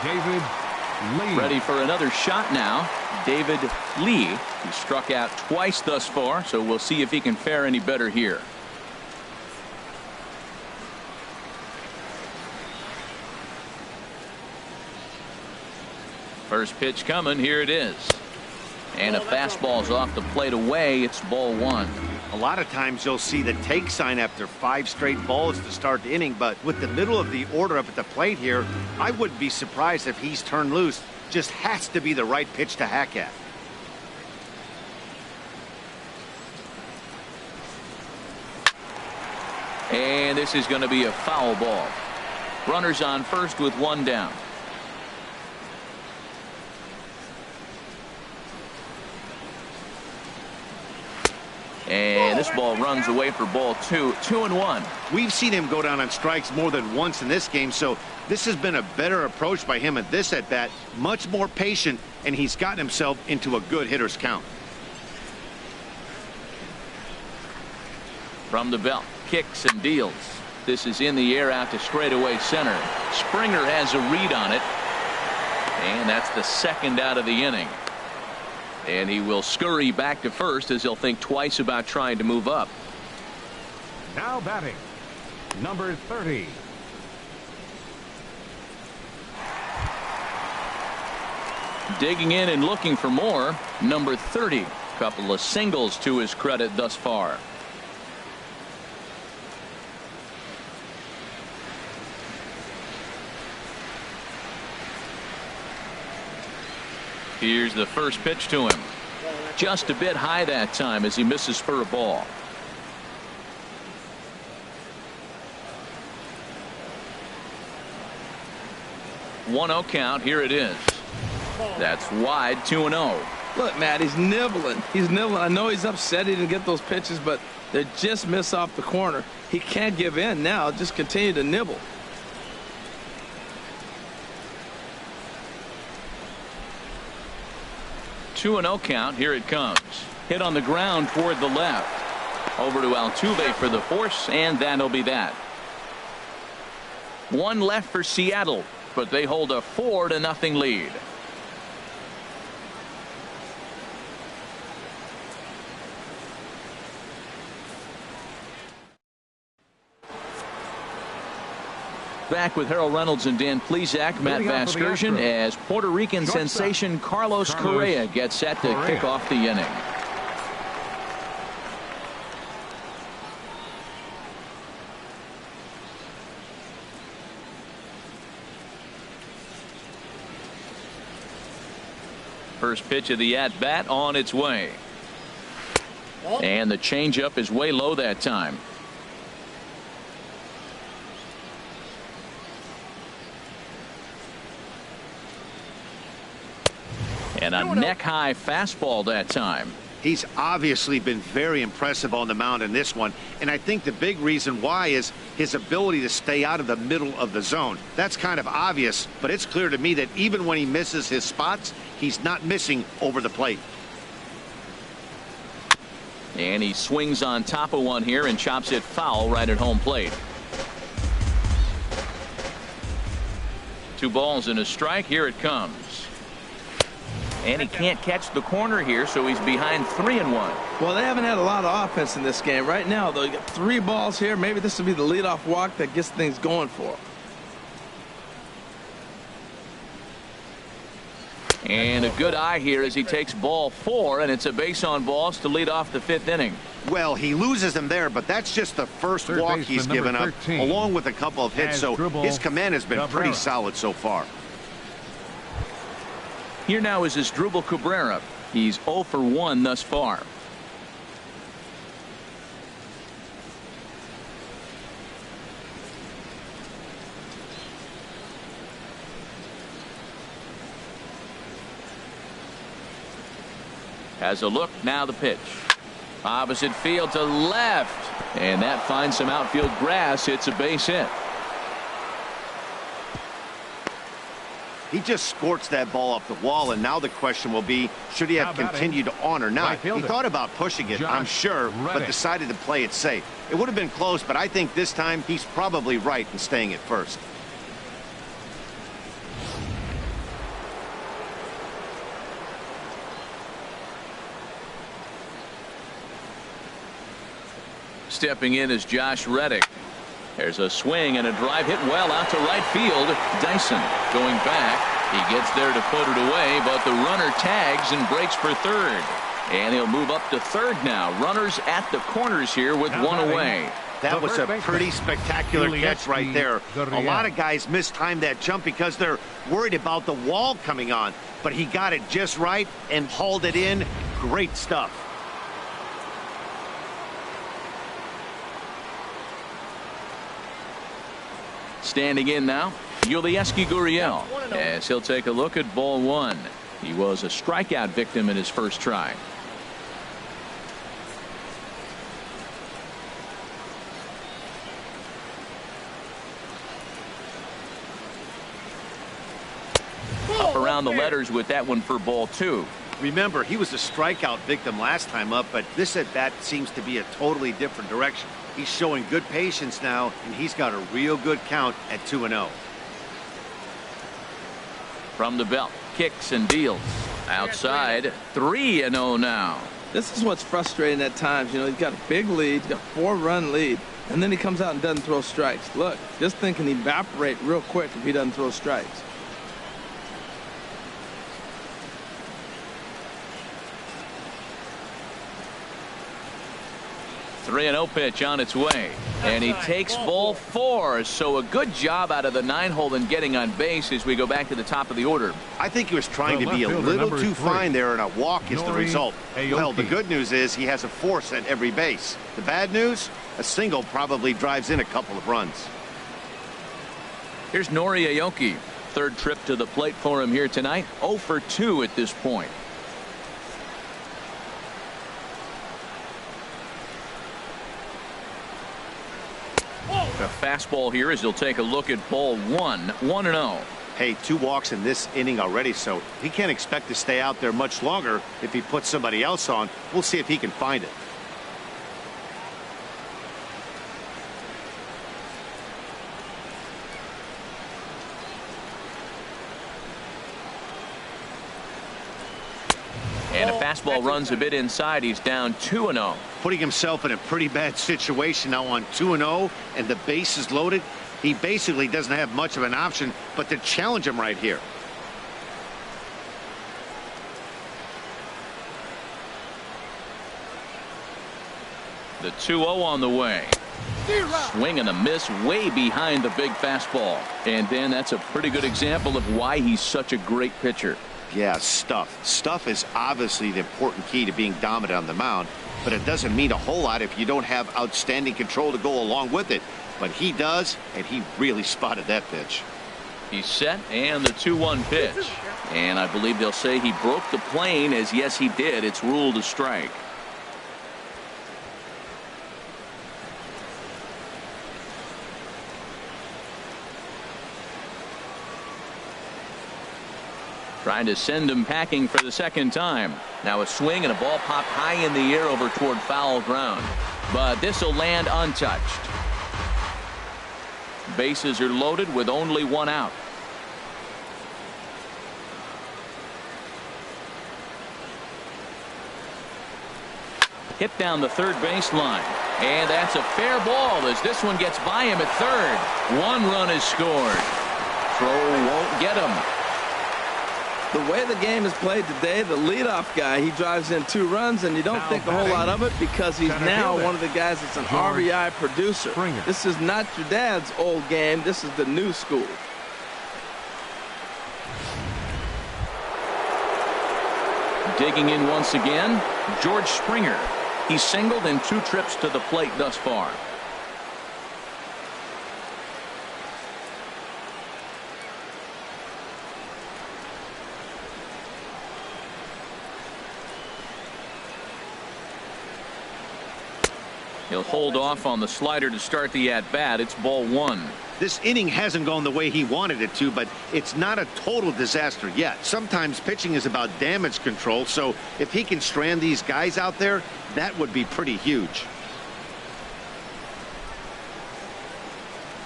David Lee. Ready for another shot now, David Lee. He struck out twice thus far, so we'll see if he can fare any better here. First pitch coming, here it is. And a fastball's off the plate away. It's ball 1. A lot of times you'll see the take sign after 5 straight balls to start the inning, but with the middle of the order up at the plate here, I wouldn't be surprised if he's turned loose. Just has to be the right pitch to hack at. And this is going to be a foul ball. Runners on first with 1 down. And this ball runs away for ball 2. 2-1. We've seen him go down on strikes more than once in this game, so this has been a better approach by him at this at bat. Much more patient, and he's gotten himself into a good hitter's count. From the belt, kicks and deals. This is in the air out to straightaway center. Springer has a read on it, and that's the second out of the inning. And he will scurry back to first as he'll think twice about trying to move up. Now batting, number 30. Digging in and looking for more, number 30. Couple of singles to his credit thus far. Here's the first pitch to him. Just a bit high that time as he misses for a ball. 1-0 count. Here it is. That's wide. 2-0. Look, Matt, he's nibbling. I know he's upset he didn't get those pitches, but they just miss off the corner. He can't give in now. Just continue to nibble. Two 2-0 count. Here it comes. Hit on the ground toward the left. Over to Altuve for the force, and that'll be that. One left for Seattle, but they hold a 4-0 lead. Back with Harold Reynolds and Dan Plesac, Matt Vasgersian, as Puerto Rican sensation Carlos Correa gets set to kick off the inning. First pitch of the at-bat on its way. And the changeup is way low that time. And a neck-high fastball that time. He's obviously been very impressive on the mound in this one, and I think the big reason why is his ability to stay out of the middle of the zone. That's kind of obvious, but it's clear to me that even when he misses his spots, he's not missing over the plate. And he swings on top of one here and chops it foul right at home plate. 2 balls and a strike. Here it comes. And he can't catch the corner here, so he's behind 3-1. Well, they haven't had a lot of offense in this game. Right now, though, you got 3 balls here. Maybe this will be the leadoff walk that gets things going for him. And a good eye here as he takes ball 4, and it's a base on balls to lead off the 5th inning. Well, he loses them there, but that's just the first walk he's given up, along with a couple of hits, so his command has been pretty solid so far. Here now is Asdrubal Cabrera. He's 0 for 1 thus far. Has a look. Now the pitch. Opposite field to left. And that finds some outfield grass. It's a base hit. He just scorched that ball up the wall, and now the question will be, should he have continued on or not? He thought about pushing it, I'm sure, but decided to play it safe. It would have been close, but I think this time he's probably right in staying at first. Stepping in is Josh Reddick. There's a swing and a drive hit well out to right field. Dyson going back. He gets there to put it away, but the runner tags and breaks for third. And he'll move up to third now. Runners at the corners here with one away. That was a pretty spectacular catch right there. A lot of guys mistime that jump because they're worried about the wall coming on. But he got it just right and hauled it in. Great stuff. Standing in now, Yulieski Gurriel, as he'll take a look at ball 1. He was a strikeout victim in his first try. Up around the letters with that one for ball 2. Remember, he was a strikeout victim last time up, but this at bat seems to be a totally different direction. He's showing good patience now, and he's got a real good count at 2-0. From the belt, kicks and deals. Outside, 3-0 now. This is what's frustrating at times. You know, he's got a big lead, he's got a 4-run lead, and then he comes out and doesn't throw strikes. Look, this thing can evaporate real quick if he doesn't throw strikes. The 3-0 pitch on its way, and he takes ball 4. So a good job out of the 9-hole in getting on base as we go back to the top of the order. I think he was trying to be a little too fine there, and a walk is the result. Well, the good news is he has a force at every base. The bad news, a single probably drives in a couple of runs. Here's Nori Aoki. Third trip to the plate for him here tonight. 0 for 2 at this point. A fastball here as he'll take a look at ball 1. 1-0. Hey, 2 walks in this inning already, so he can't expect to stay out there much longer if he puts somebody else on. We'll see if he can find it. And a fastball runs a bit inside. He's down 2-0. Putting himself in a pretty bad situation now on 2-0 and the base is loaded. He basically doesn't have much of an option but to challenge him right here. The 2-0 on the way. Swing and a miss way behind the big fastball. And then that's a pretty good example of why he's such a great pitcher. Yeah, stuff. Stuff is obviously the important key to being dominant on the mound, but it doesn't mean a whole lot if you don't have outstanding control to go along with it. But he does, and he really spotted that pitch. He's set, and the 2-1 pitch. And I believe they'll say he broke the plane, as yes, he did. It's ruled a strike. Trying to send him packing for the second time. Now a swing and a ball popped high in the air over toward foul ground. But this will land untouched. Bases are loaded with only 1 out. Hit down the third baseline. And that's a fair ball as this one gets by him at third. 1 run is scored. Throw won't get him. The way the game is played today, the leadoff guy, he drives in 2 runs, and you don't think a whole lot of it because he's now one of the guys that's an RBI producer. This is not your dad's old game. This is the new school. Digging in once again, George Springer. He's singled in 2 trips to the plate thus far. He'll hold off on the slider to start the at-bat. It's ball 1. This inning hasn't gone the way he wanted it to, but it's not a total disaster yet. Sometimes pitching is about damage control, so if he can strand these guys out there, that would be pretty huge.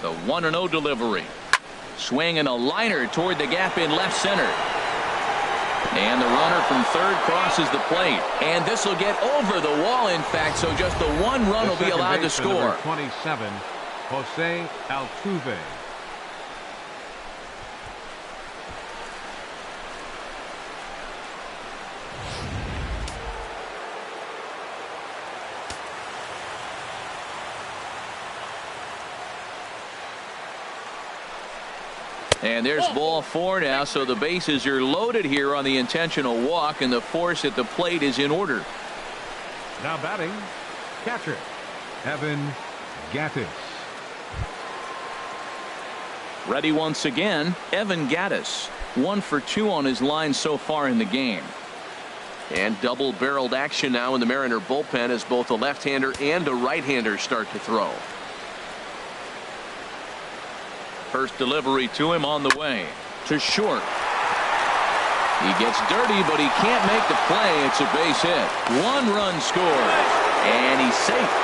The 1-0 delivery. Swing and a liner toward the gap in left center. And the runner from third crosses the plate. And this will get over the wall, in fact, so just the 1 run will be allowed to score. 27, Jose Altuve. And there's ball 4 now, so the bases are loaded here on the intentional walk, and the force at the plate is in order. Now batting, catcher, Evan Gattis. Ready once again, Evan Gattis. 1 for 2 on his line so far in the game. And double-barreled action now in the Mariner bullpen as both a left-hander and a right-hander start to throw. First delivery to him on the way. To short. He gets dirty, but he can't make the play. It's a base hit. 1 run scored. And he's safe.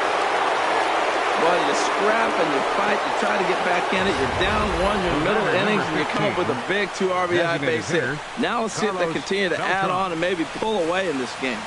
Well, you scrap and you fight. You try to get back in it. You're down 1, you're middle innings, and you come up with a big 2 RBI base hit. Now let's see if they continue to add on and maybe pull away in this game.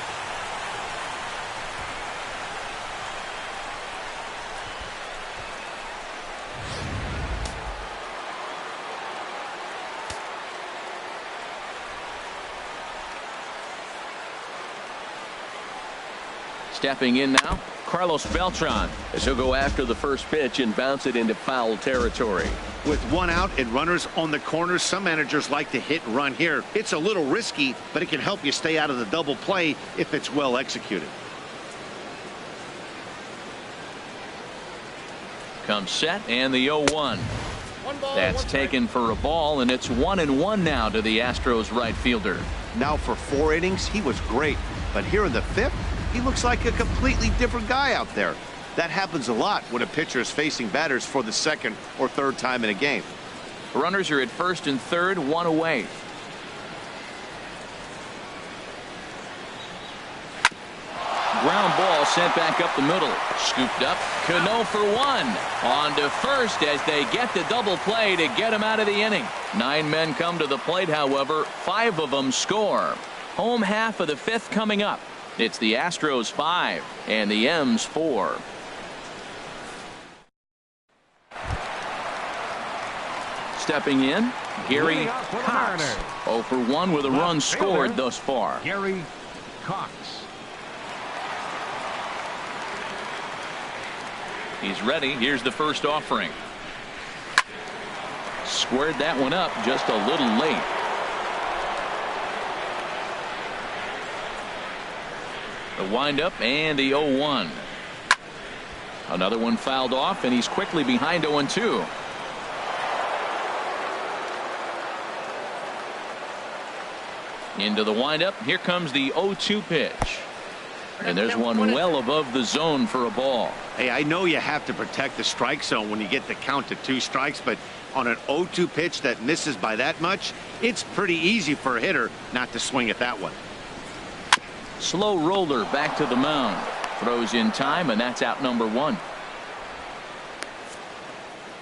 Stepping in now, Carlos Beltran, as he'll go after the first pitch and bounce it into foul territory. With 1 out and runners on the corners, some managers like to hit and run here. It's a little risky, but it can help you stay out of the double play if it's well executed. Comes set and the 0-1. That's taken for a ball, and it's 1-1 now to the Astros right fielder. Now for 4 innings, he was great. But here in the 5th, he looks like a completely different guy out there. That happens a lot when a pitcher is facing batters for the 2nd or 3rd time in a game. Runners are at 1st and 3rd, 1 away. Ground ball sent back up the middle. Scooped up. Cano for 1. On to first as they get the double play to get him out of the inning. 9 men come to the plate, however. 5 of them score. Home half of the 5th coming up. It's the Astros 5 and the M's 4. Stepping in, Gary Cox. 0 for 1 with a run scored thus far. Gary Cox. He's ready. Here's the first offering. Squared that one up just a little late. The windup and the 0-1. Another one fouled off, and he's quickly behind 0-2. Into the windup. Here comes the 0-2 pitch. And there's one well above the zone for a ball. Hey, I know you have to protect the strike zone when you get the count to 2 strikes, but on an 0-2 pitch that misses by that much, it's pretty easy for a hitter not to swing at that one. Slow roller back to the mound. Throws in time, and that's out number 1.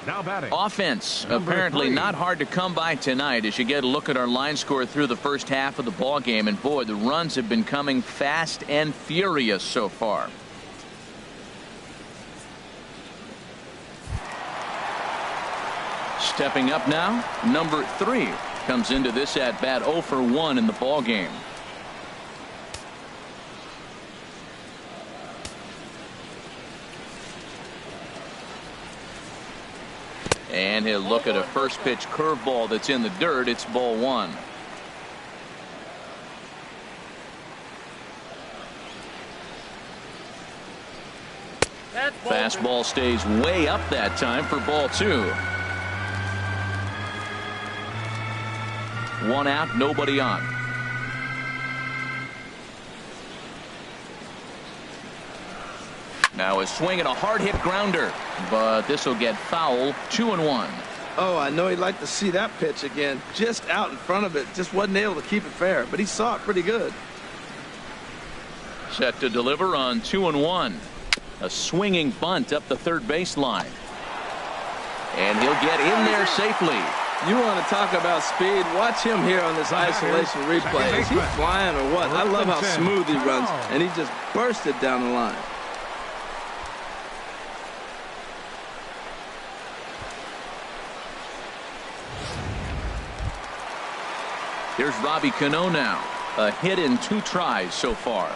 Now batting. Offense Number apparently 3. not hard to come by tonight as you get a look at our line score through the first half of the ball game, and boy, the runs have been coming fast and furious so far. Stepping up now, number 3 comes into this at bat 0 for 1 in the ball game. And he'll look at a first pitch curveball that's in the dirt. It's ball 1. Fastball stays way up that time for ball 2. 1 out, nobody on. Now a swing and a hard hit grounder, but this will get foul. 2-1. Oh, I know he'd like to see that pitch again. Just out in front of it. Just wasn't able to keep it fair, but he saw it pretty good. Set to deliver on 2-1. A swinging bunt up the third baseline. And he'll get in there safely. You want to talk about speed? Watch him here on this isolation replay. Is he flying or what? I love how smooth he runs, and he just bursted down the line. Here's Robbie Cano now. A hit in 2 tries so far.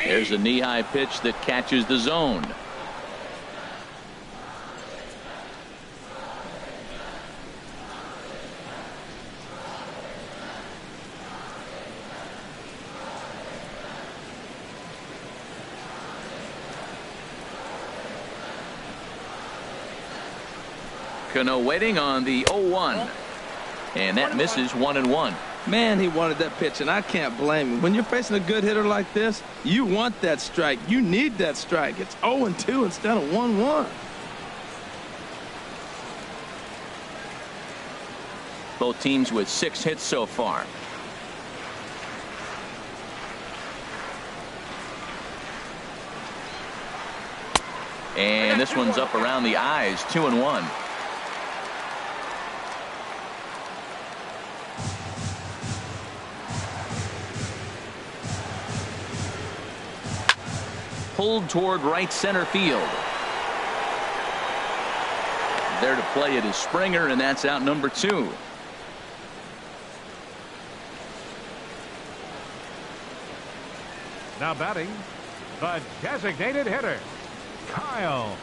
There's a knee-high pitch that catches the zone. Cano waiting on the 0-1. And that misses 1-1. Man, he wanted that pitch, and I can't blame him. When you're facing a good hitter like this, you want that strike. You need that strike. It's 0-2 instead of 1-1. Both teams with 6 hits so far. And this one's up around the eyes. 2-1. Pulled toward right center field. There to play it is Springer, and that's out number 2. Now batting, the designated hitter, Kyle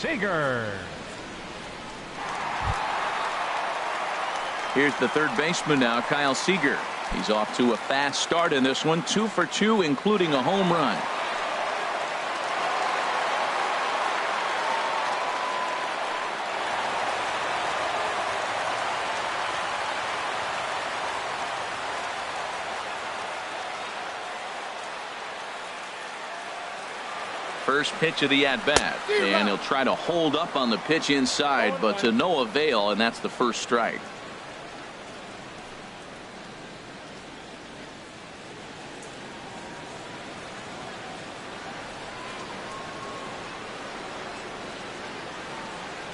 Seager. Here's the third baseman now, Kyle Seager. He's off to a fast start in this one, 2 for 2, including a home run. First pitch of the at-bat, and he'll try to hold up on the pitch inside, but to no avail, and that's the first strike.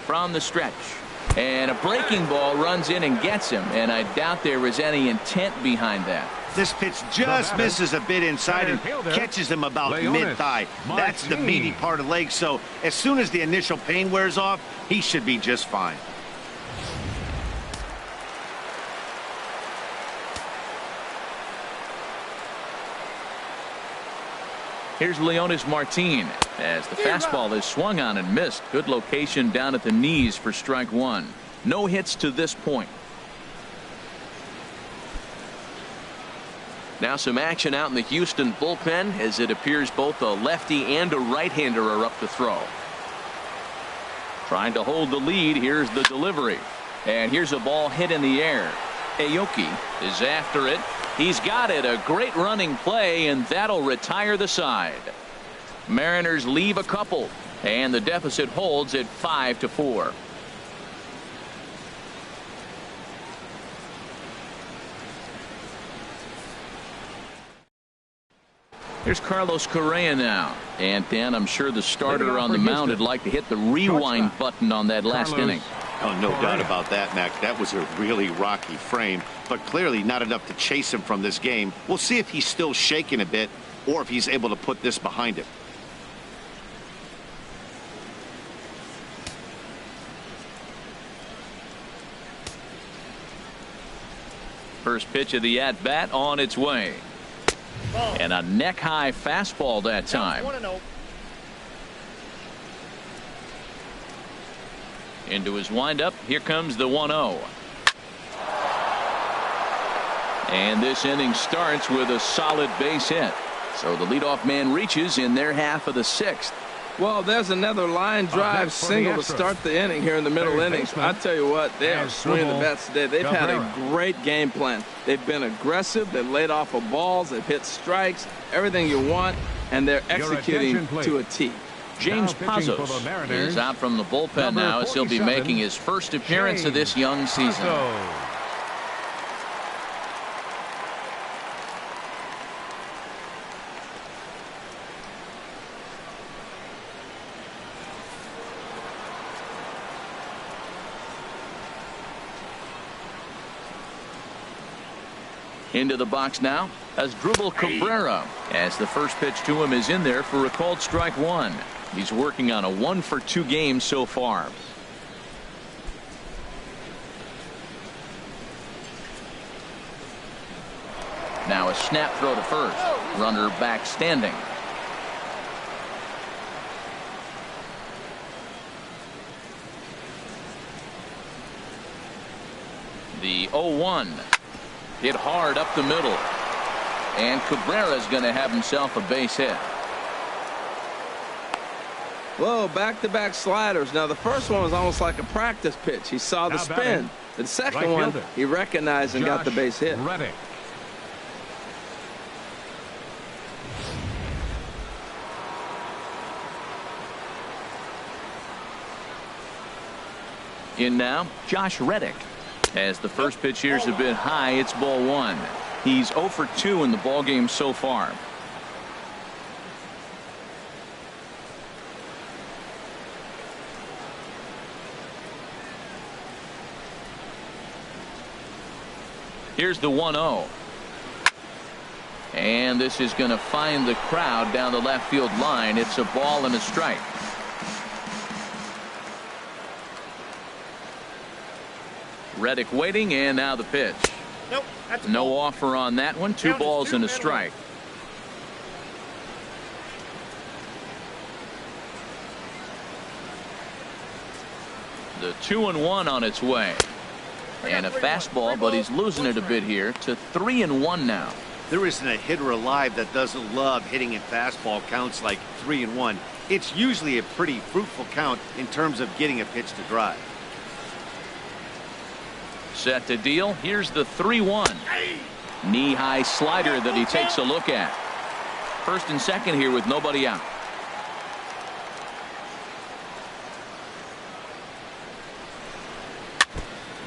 From the stretch, and a breaking ball runs in and gets him, and I doubt there was any intent behind that. This pitch just misses a bit inside and catches him about mid-thigh. That's the meaty part of the leg, so as soon as the initial pain wears off, he should be just fine. Here's Leonis Martin as the fastball is swung on and missed. Good location down at the knees for strike one. No hits to this point. Now some action out in the Houston bullpen as it appears both a lefty and a right-hander are up to throw. Trying to hold the lead. Here's the delivery. And here's a ball hit in the air. Aoki is after it. He's got it. A great running play, and that'll retire the side. Mariners leave a couple, and the deficit holds at 5-4. Here's Carlos Correa now. And Dan, I'm sure the starter on the mound would like to hit the rewind button on that last inning. Oh, no doubt about that, Mac. That was a really rocky frame, but clearly not enough to chase him from this game. We'll see if he's still shaking a bit or if he's able to put this behind him. First pitch of the at-bat on its way. And a neck-high fastball that time. Into his windup. Here comes the 1-0. And this inning starts with a solid base hit. So the leadoff man reaches in their half of the sixth. Well, there's another line drive single to start the inning here in the middle innings. I tell you what, they are swinging the bats today. They've had a great game plan. They've been aggressive. They've laid off of balls. They've hit strikes, everything you want, and they're executing to a T. James Pazos is out from the bullpen now as he'll be making his first appearance of this young season. Into the box now as Asdrubal Cabrera, as the first pitch to him is in there for a called strike one. He's working on a 1-for-2 game so far. Now a snap throw to first. Runner back standing. The 0-1. Hit hard up the middle. And Cabrera's going to have himself a base hit. Whoa, back-to-back sliders. Now, the first one was almost like a practice pitch. He saw the spin. The second one, he recognized and got the base hit. In now, Josh Reddick. As the first pitch here's a bit high, it's ball one. He's 0 for 2 in the ballgame so far. Here's the 1-0. And this is going to find the crowd down the left field line. It's a ball and a strike. Reddick waiting, and now the pitch. Nope, no offer on that one. 2 balls and a strike. The 2-1 on its way. And a fastball, but he's losing it a bit here to 3-1 now. There isn't a hitter alive that doesn't love hitting in fastball counts like 3-1. It's usually a pretty fruitful count in terms of getting a pitch to drive. Set to deal. Here's the 3-1. Knee-high slider that he takes a look at. First and second here with nobody out.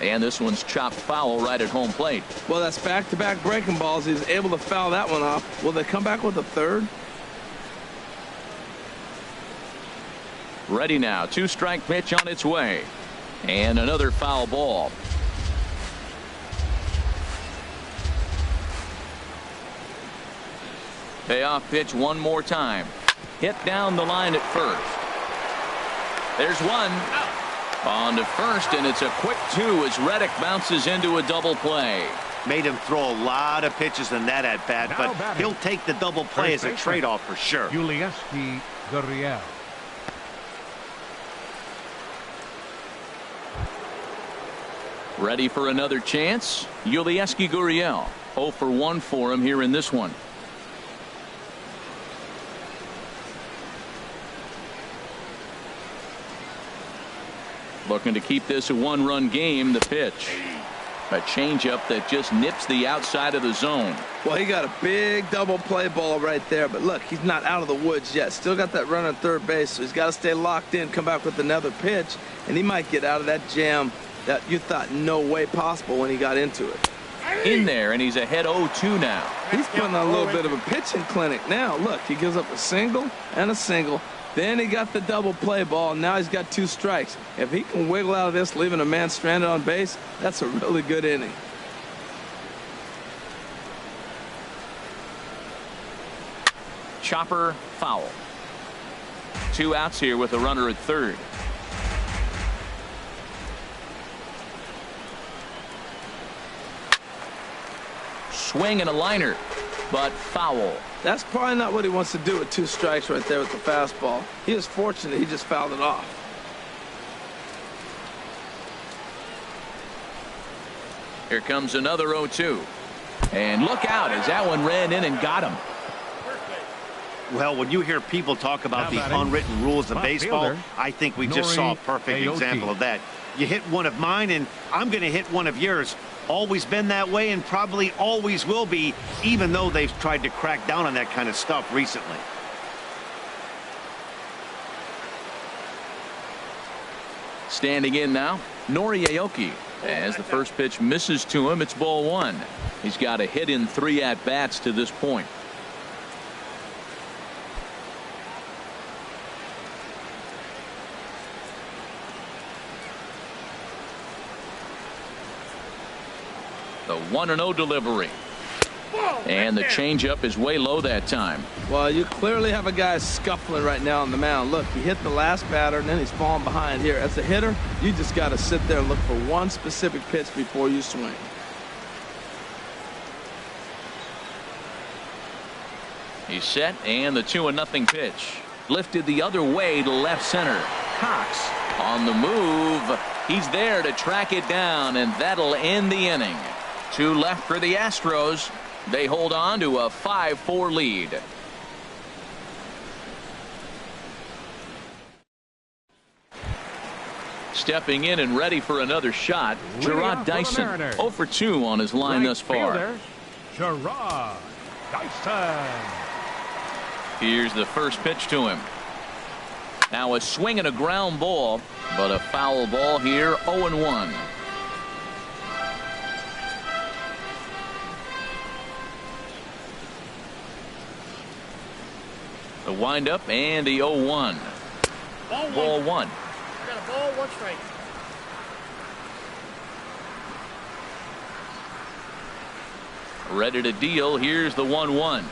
And this one's chopped foul right at home plate. Well, that's back-to-back breaking balls. He's able to foul that one off. Will they come back with a third? Ready now. 2-strike pitch on its way. And another foul ball. Payoff pitch one more time. Hit down the line at first. There's one. On to first, and it's a quick 2 as Reddick bounces into a double play. Made him throw a lot of pitches in that at bat, but he'll take the double play as a trade-off for sure. Yulieski Gurriel. Ready for another chance? Yulieski Gurriel. 0 for 1 for him here in this one. Looking to keep this a 1-run game. The pitch. A changeup that just nips the outside of the zone. Well, he got a big double play ball right there, but look, he's not out of the woods yet. Still got that run on third base, so he's got to stay locked in, come back with another pitch, and he might get out of that jam that you thought no way possible when he got into it. In there, and he's ahead 0-2 now. He's putting on a little bit of a pitching clinic now. Look, he gives up a single and a single. Then he got the double play ball. Now he's got 2 strikes. If he can wiggle out of this, leaving a man stranded on base, that's a really good inning. Chopper foul. 2 outs here with a runner at third. Swing and a liner, but foul. That's probably not what he wants to do with 2 strikes right there with the fastball. He is fortunate he just fouled it off. Here comes another 0-2. And look out as that one ran in and got him. Well, when you hear people talk about the unwritten rules of baseball, I think we just saw a perfect example of that. You hit one of mine, and I'm going to hit one of yours. Always been that way and probably always will be, even though they've tried to crack down on that kind of stuff recently. Standing in now, Nori Aoki. As the first pitch misses to him, it's ball 1. He's got a hit in 3 at-bats to this point. The 1-0 delivery. And the changeup is way low that time. Well, you clearly have a guy scuffling right now on the mound. Look, he hit the last batter, and then he's falling behind here. As a hitter, you just got to sit there and look for one specific pitch before you swing. He's set, and the 2-0 pitch. Lifted the other way to left center. Cox on the move. He's there to track it down, and that'll end the inning. 2 left for the Astros. They hold on to a 5-4 lead. Stepping in and ready for another shot, Gerard Dyson. 0 for 2 on his line thus far. Gerard Dyson. Here's the first pitch to him. Now a swing and a ground ball, but a foul ball here. 0-1. The windup and the 0-1. Ball 1. I got a ball, 1 strike. Ready to deal. Here's the 1-1.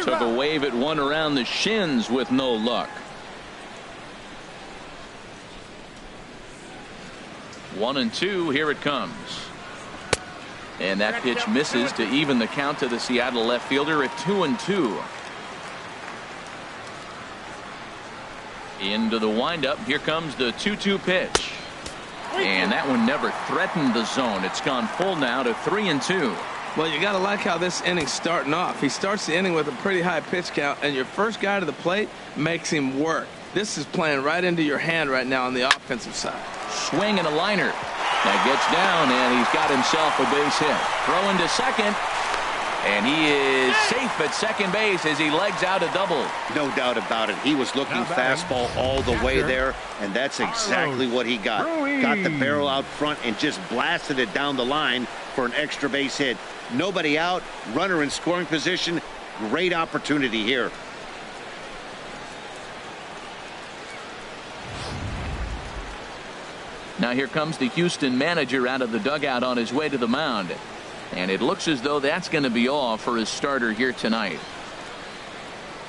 Took a wave at one around the shins with no luck. 1-2. Here it comes. And that pitch misses to even the count to the Seattle left fielder at 2-2. Into the windup. Here comes the 2-2 pitch. And that one never threatened the zone. It's gone full now to 3-2. Well, you got to like how this inning's starting off. He starts the inning with a pretty high pitch count, and your first guy to the plate makes him work. This is playing right into your hand right now on the offensive side. Swing and a liner. That gets down, and he's got himself a base hit. Throw into second. And he is safe at second base as he legs out a double. No doubt about it. He was looking fastball all the way there, and that's exactly what he got. Got the barrel out front and just blasted it down the line for an extra base hit. Nobody out, runner in scoring position. Great opportunity here. Now here comes the Houston manager out of the dugout on his way to the mound. And it looks as though that's going to be all for his starter here tonight.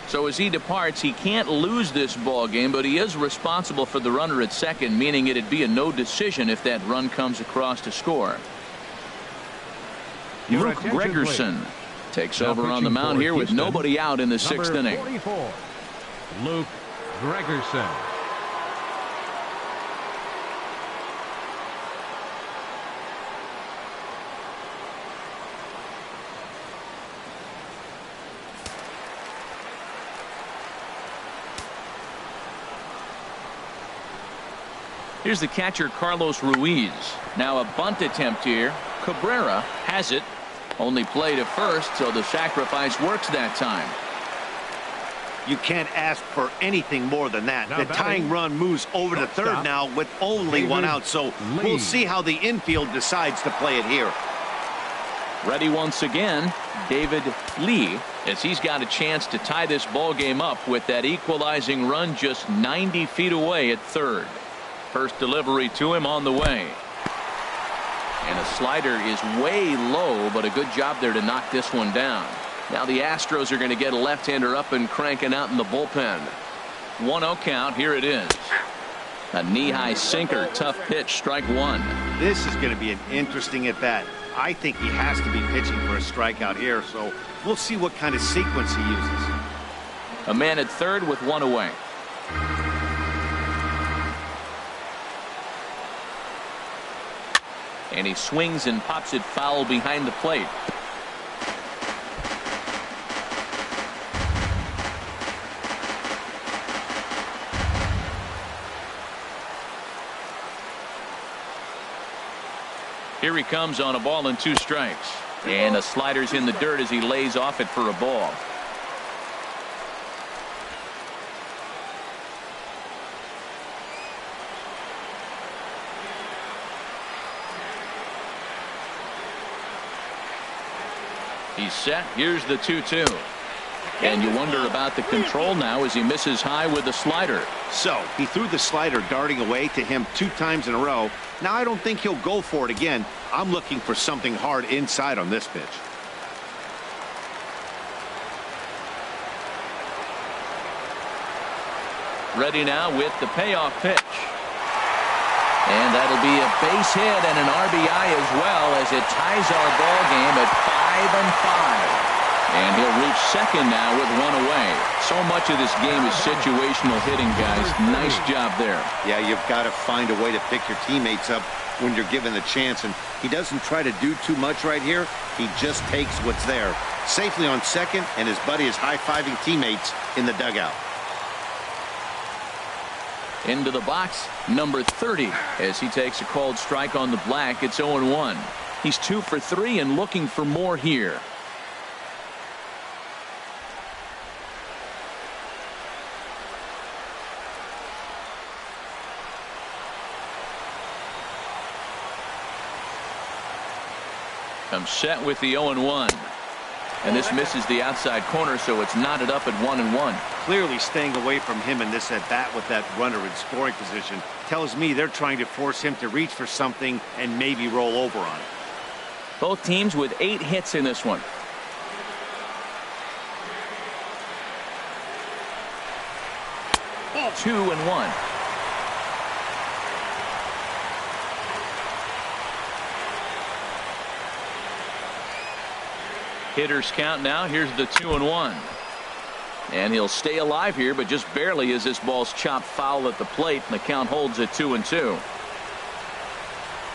So as he departs, he can't lose this ball game, but he is responsible for the runner at second, meaning it'd be a no decision if that run comes across to score. Luke Gregerson takes over on the mound here with nobody out in the sixth inning. 44, Luke Gregerson. Here's the catcher, Carlos Ruiz. Now a bunt attempt here. Cabrera has it. Only play to first, so the sacrifice works that time. You can't ask for anything more than that. The tying run moves over to third now with only one out, so we'll see how the infield decides to play it here. Ready once again, David Lee, as he's got a chance to tie this ball game up with that equalizing run just 90 feet away at third. First delivery to him on the way. And a slider is way low, but a good job there to knock this one down. Now the Astros are going to get a left-hander up and cranking out in the bullpen. 1-0 count. Here it is. A knee-high sinker. Tough pitch. Strike one. This is going to be an interesting at-bat. I think he has to be pitching for a strikeout here, so we'll see what kind of sequence he uses. A man at third with one away. And he swings and pops it foul behind the plate. Here he comes on a ball and 2 strikes. And the slider's in the dirt as he lays off it for a ball. He's set. Here's the 2-2. And you wonder about the control now as he misses high with the slider. So he threw the slider darting away to him 2 times in a row. Now I don't think he'll go for it again. I'm looking for something hard inside on this pitch. Ready now with the payoff pitch. And that'll be a base hit and an RBI as well as it ties our ball game at 5-5. And he'll reach second now with one away. So much of this game is situational hitting, guys. Nice job there. Yeah, you've got to find a way to pick your teammates up when you're given the chance. And he doesn't try to do too much right here. He just takes what's there. Safely on second, and his buddy is high-fiving teammates in the dugout. Into the box, number 30, as he takes a called strike on the black. It's 0-1. He's 2 for 3 and looking for more here. Comes set with the 0-1. And this misses the outside corner, so it's knotted up at 1-1. Clearly staying away from him in this at-bat with that runner in scoring position tells me they're trying to force him to reach for something and maybe roll over on it. Both teams with 8 hits in this one. Ball 2-1. Hitters count now. Here's the 2-1. And he'll stay alive here, but just barely as this ball's chopped foul at the plate, and the count holds at 2-2.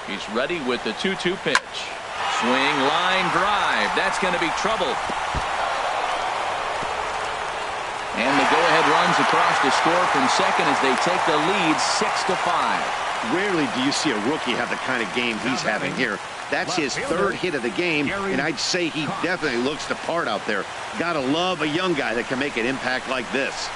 He's ready with the 2-2 pitch. Swing, line drive. That's going to be trouble. And the go-ahead runs across the score from second as they take the lead 6-5. Rarely do you see a rookie have the kind of game he's having here. That's his third hit of the game, and I'd say he definitely looks the part out there. Gotta love a young guy that can make an impact like this.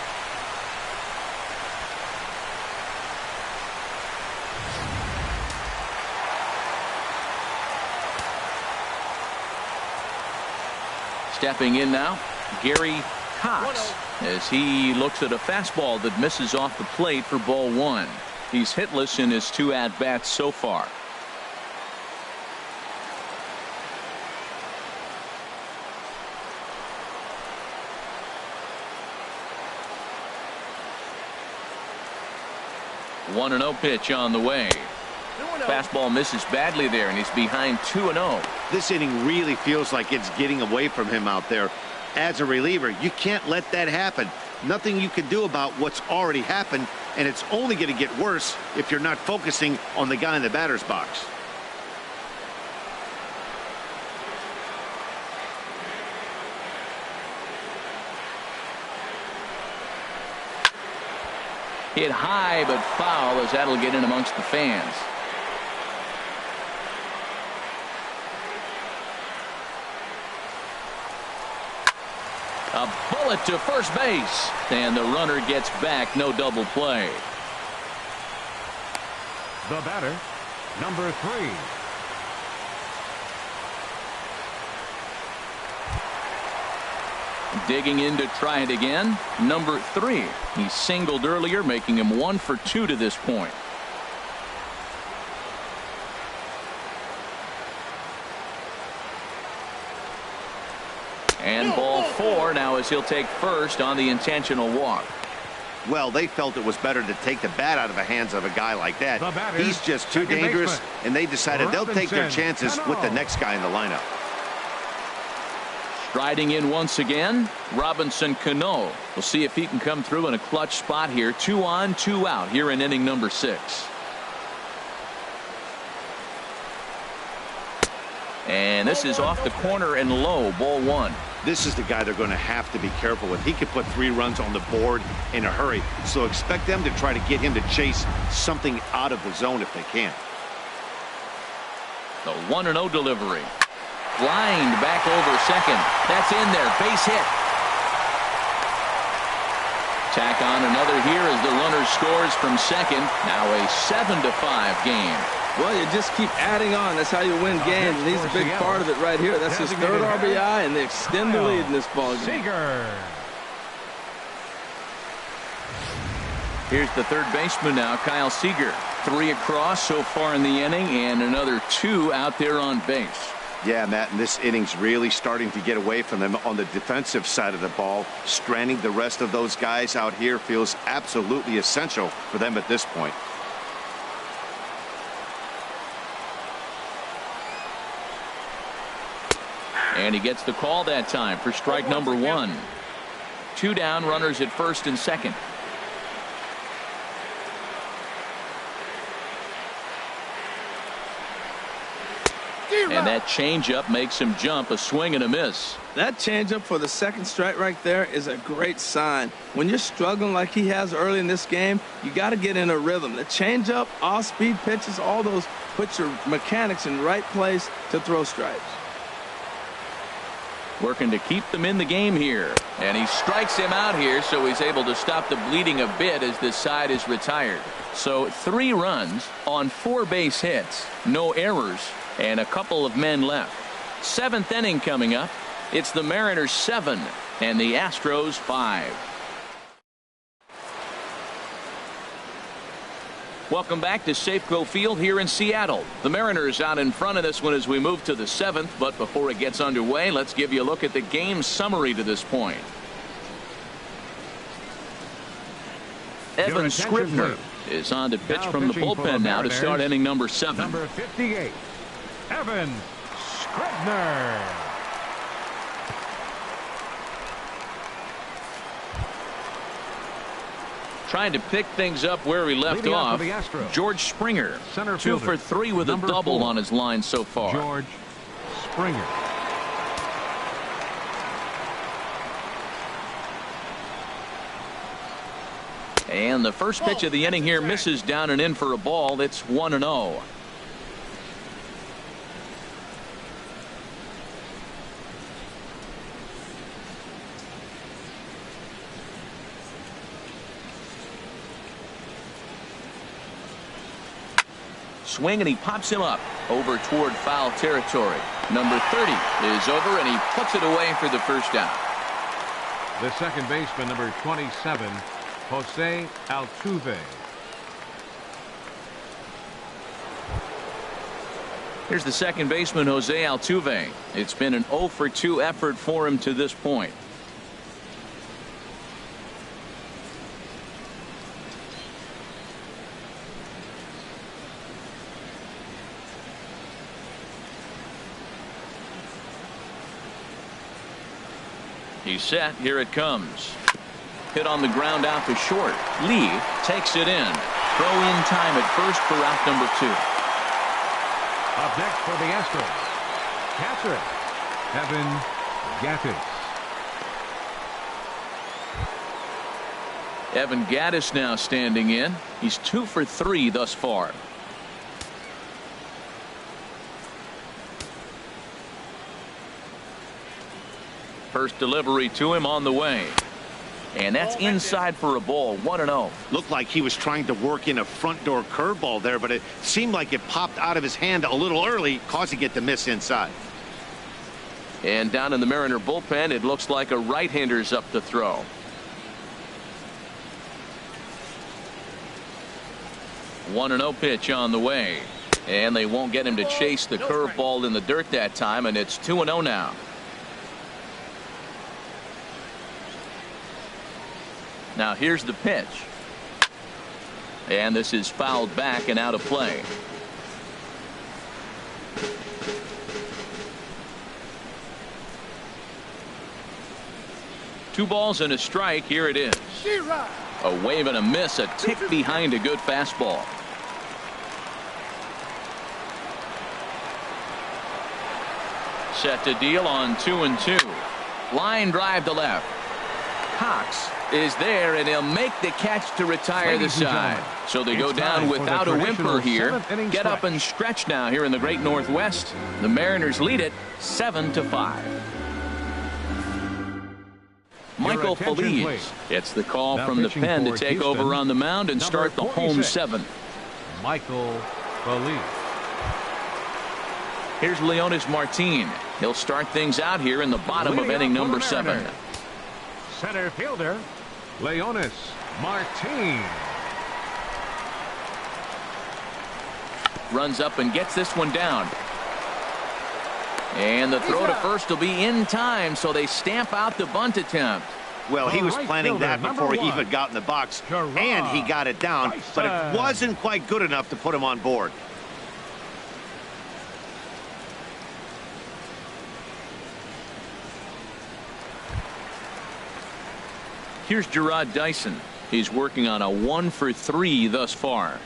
Stepping in now, Gary Cox, as he looks at a fastball that misses off the plate for ball one. He's hitless in his 2 at-bats so far. One 1-0 pitch on the way. Fastball misses badly there, and he's behind 2-0. This inning really feels like it's getting away from him out there. As a reliever, you can't let that happen. Nothing you can do about what's already happened, and it's only going to get worse if you're not focusing on the guy in the batter's box. Hit high but foul, as that'll get in amongst the fans. A bullet to first base, and the runner gets back. No double play. The batter, number 3. Digging in to try it again, number 3. He singled earlier, making him 1 for 2 to this point. And ball 4 now, as he'll take first on the intentional walk. Well, they felt it was better to take the bat out of the hands of a guy like that. He's just too dangerous, and they decided they'll take their chances with the next guy in the lineup. Striding in once again, Robinson Cano. We'll see if he can come through in a clutch spot here. 2 on, 2 out here in inning number 6. And this is off the corner and low, ball 1. This is the guy they're going to have to be careful with. He could put 3 runs on the board in a hurry, so expect them to try to get him to chase something out of the zone if they can. The 1-0 delivery. Lined back over second. That's in there. Base hit. Tack on another here as the runner scores from second. Now a 7-5 game. Well, you just keep adding on. That's how you win games, and he's a big part of it right here. That's his 3rd RBI, and they extend the lead in this ballgame. Here's the third baseman now, Kyle Seager. 3 across so far in the inning, and another 2 out there on base. Yeah, Matt, and this inning's really starting to get away from them on the defensive side of the ball. Stranding the rest of those guys out here feels absolutely essential for them at this point. And he gets the call that time for strike number 1. 2 down, runners at first and second. And that changeup makes him jump. A swing and a miss. That changeup for the second strike right there is a great sign. When you're struggling like he has early in this game, you got to get in a rhythm. The changeup, off-speed pitches, all those put your mechanics in the right place to throw strikes. Working to keep them in the game here. And he strikes him out here, so he's able to stop the bleeding a bit as this side is retired. So 3 runs on 4 base hits. No errors. And a couple of men left. 7th inning coming up. It's the Mariners 7 and the Astros 5. Welcome back to Safeco Field here in Seattle. The Mariners out in front of this one as we move to the 7th. But before it gets underway, let's give you a look at the game summary to this point. Evan Scribner is on to pitch from the bullpen now to start inning number 7. Number 58. Evan Scribner. Trying to pick things up where he left Leading off off. for the Astros, George Springer, center 2 fielder, for 3 with a number double 4, on his line so far. George Springer. And the first pitch of the inning here misses down and in for a ball. It's 1-0. Swing, and he pops him up over toward foul territory. Number 30 is over, and he puts it away for the first out. The second baseman, number 27, Jose Altuve. Here's the second baseman, Jose Altuve. It's been an 0 for 2 effort for him to this point. He's set. Here it comes. Hit on the ground out to short. Lee takes it in. Throw in time at first for out number 2. Up next for the Astros, catcher Evan Gattis. Evan Gattis now standing in. He's 2 for 3 thus far. First delivery to him on the way. And that's inside for a ball. 1-0. Looked like he was trying to work in a front door curveball there, but it seemed like it popped out of his hand a little early, causing it to miss inside. And down in the Mariner bullpen, it looks like a right-hander's up to throw. One 1-0 pitch on the way. And they won't get him to chase the curveball in the dirt that time, and it's 2-0 now. Now here's the pitch. And this is fouled back and out of play. Two balls and a strike. Here it is. A wave and a miss. A tick behind a good fastball. Set to deal on 2-2. Line drive to left. Cox is there, and he'll make the catch to retire the side. So they go down without a whimper here. Get up and stretch now here in the Great Northwest. The Mariners lead it 7-5. Michael Feliz gets the call from the pen to take over on the mound and start the home 7th. Michael Feliz. Here's Leonis Martin. He'll start things out here in the bottom of inning number 7. Center fielder Leonis Martin. Runs up and gets this one down. And the throw to first will be in time, so they stamp out the bunt attempt. Well, he was planning that before he even got in the box, and he got it down, but it wasn't quite good enough to put him on board. Here's Gerard Dyson. He's working on a 1 for 3 thus far.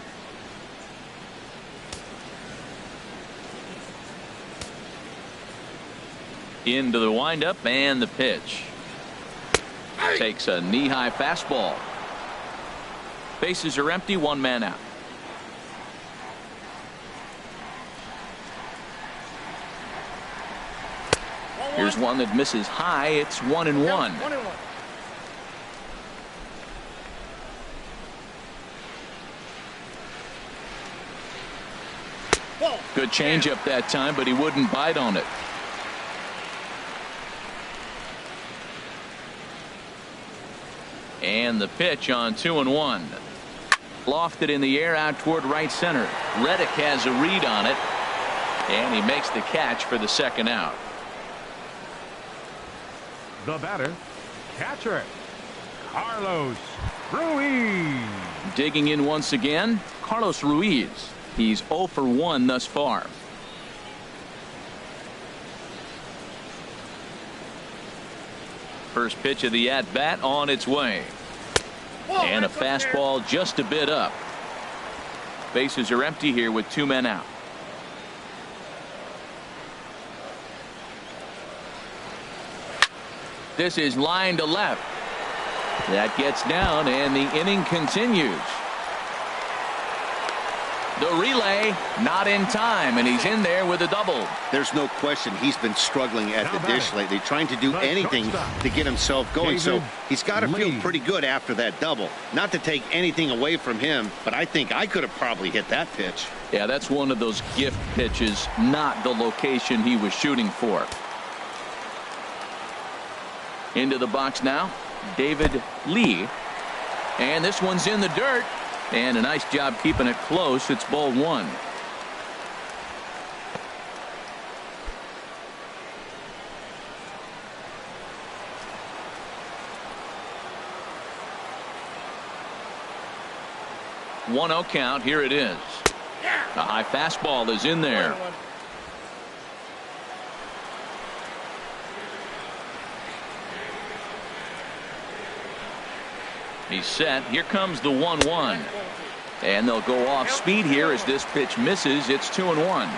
Into the windup and the pitch. Takes a knee-high fastball. Bases are empty, 1 man out. Here's one that misses high. It's 1-1. Good changeup that time, but he wouldn't bite on it. And the pitch on 2-1. Lofted in the air out toward right center. Reddick has a read on it, and he makes the catch for the second out. The batter, catcher Carlos Ruiz. Digging in once again, Carlos Ruiz. He's 0 for 1 thus far. First pitch of the at-bat on its way. And a fastball just a bit up. Bases are empty here with 2 men out. This is line to left. That gets down, and the inning continues. The relay not in time, and he's in there with a double. There's no question he's been struggling at the dish lately, trying to do anything to get himself going. So he's got to feel pretty good after that double. Not to take anything away from him, but I think I could have probably hit that pitch. Yeah, that's one of those gift pitches, not the location he was shooting for. Into the box now, David Lee. And this one's in the dirt. And a nice job keeping it close. It's ball 1. One 0 count. Here it is. A high fastball is in there. He's set. Here comes the 1-1. And they'll go off speed here as this pitch misses. It's 2-1.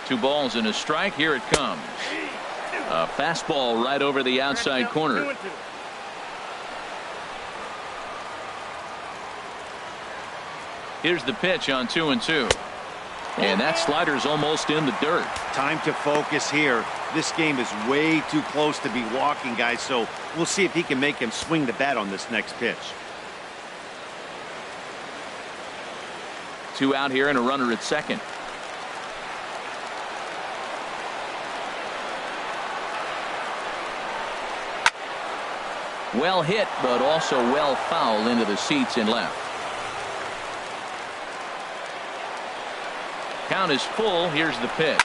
Two balls and a strike. Here it comes. A fastball right over the outside corner. Here's the pitch on 2-2. And that slider's almost in the dirt. Time to focus here. This game is way too close to be walking, guys, so we'll see if he can make him swing the bat on this next pitch. 2 out here and a runner at second. Well hit, but also well fouled into the seats in left. Count is full. Here's the pitch.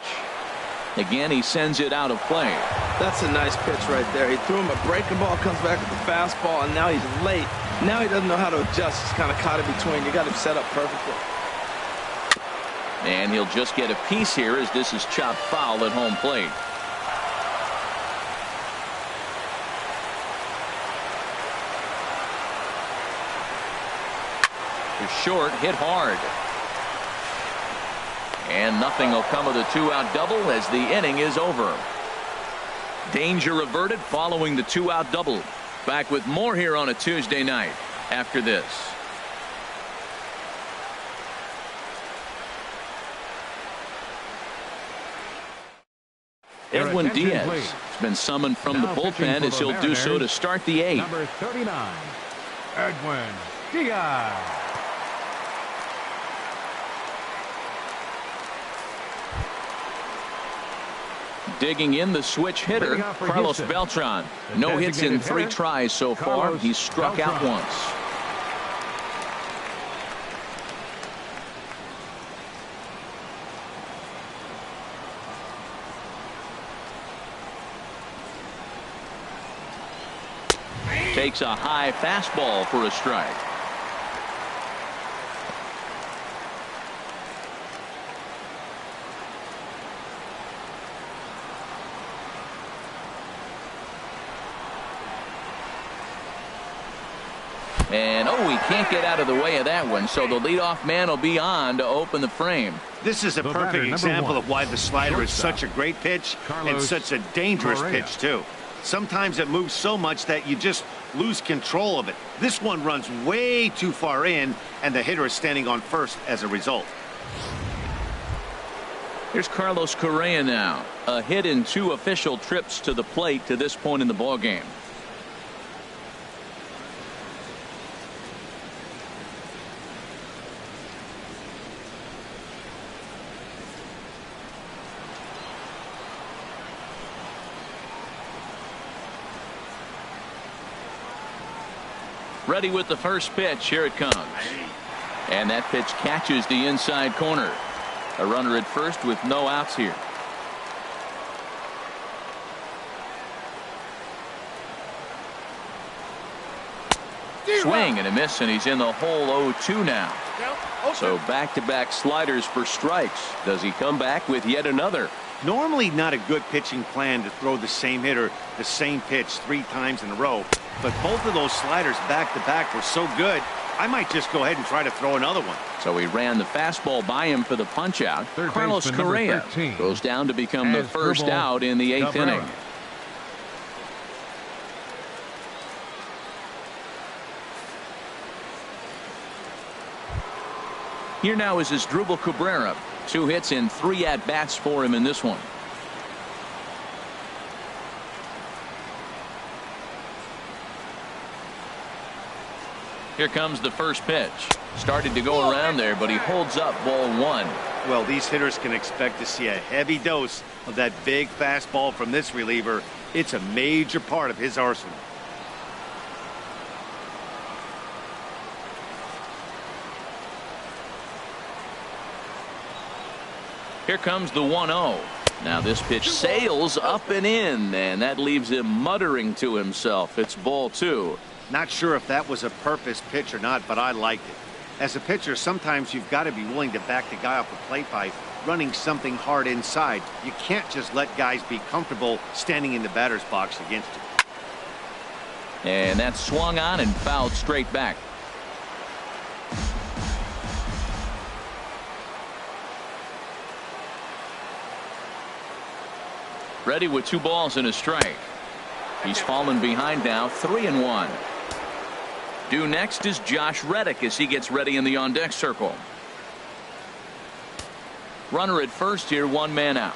Again, he sends it out of play. That's a nice pitch right there. He threw him a breaking ball, comes back with the fastball, and now he's late. Now he doesn't know how to adjust. He's kind of caught in between. You got him set up perfectly. And he'll just get a piece here as this is chopped foul at home plate. The short hit hard. And nothing will come of the 2-out double as the inning is over. Danger averted following the 2-out double. Back with more here on a Tuesday night after this. Edwin Diaz has been summoned from the bullpen as he'll do so to start the 8th. Number 39, Edwin Diaz. Digging in the switch hitter, Carlos Beltran. No hits in 3 tries so far. He's struck out once. Takes a high fastball for a strike. And he can't get out of the way of that one, so the leadoff man will be on to open the frame. This is a perfect example of why the slider is such a great pitch and such a dangerous pitch too. Sometimes it moves so much that you just lose control of it. This one runs way too far in, and the hitter is standing on first as a result. Here's Carlos Correa now. A hit in 2 official trips to the plate to this point in the ballgame. Ready with the first pitch. Here it comes. And that pitch catches the inside corner. A runner at first with no outs here. Swing and a miss, and he's in the hole 0-2 now. So back-to-back sliders for strikes. Does he come back with yet another? Normally not a good pitching plan to throw the same hitter the same pitch 3 times in a row, but both of those sliders back-to-back were so good, I might just go ahead and try to throw another one. So he ran the fastball by him for the punch-out. Carlos Correa goes down to become the first out in the 8th inning. Here now is Asdrubal Cabrera. 2 hits and 3 at-bats for him in this one. Here comes the first pitch. Started to go around there, but he holds up ball 1. Well, these hitters can expect to see a heavy dose of that big fastball from this reliever. It's a major part of his arsenal. Here comes the 1-0. Now this pitch sails up and in, and that leaves him muttering to himself. It's ball 2. Not sure if that was a purpose pitch or not, but I liked it. As a pitcher, sometimes you've got to be willing to back the guy off the plate by running something hard inside. You can't just let guys be comfortable standing in the batter's box against you. And that swung on and fouled straight back. Ready with 2 balls and a strike. He's fallen behind now, 3-1. Due next is Josh Reddick as he gets ready in the on-deck circle. Runner at first here, 1 man out.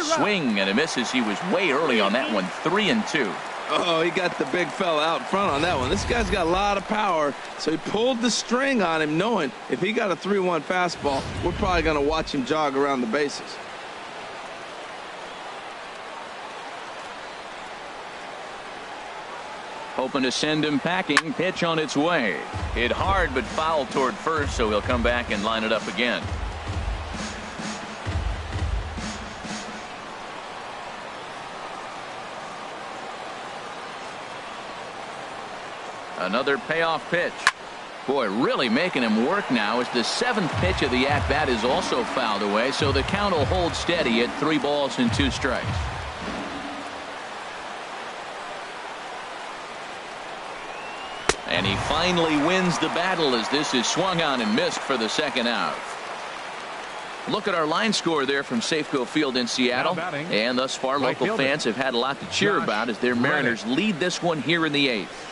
Swing and a miss as he was way early on that one, 3-2. Oh, he got the big fella out front on that one. This guy's got a lot of power, so he pulled the string on him, knowing if he got a 3-1 fastball, we're probably going to watch him jog around the bases. Hoping to send him packing. Pitch on its way. Hit hard but foul toward first, so he'll come back and line it up again. Another payoff pitch. Boy, really making him work now as the 7th pitch of the at-bat is also fouled away, so the count will hold steady at 3 balls and 2 strikes. And he finally wins the battle as this is swung on and missed for the 2nd out. Look at our line score there from Safeco Field in Seattle. And thus far, local fans have had a lot to cheer about as their Mariners lead this one here in the 8th.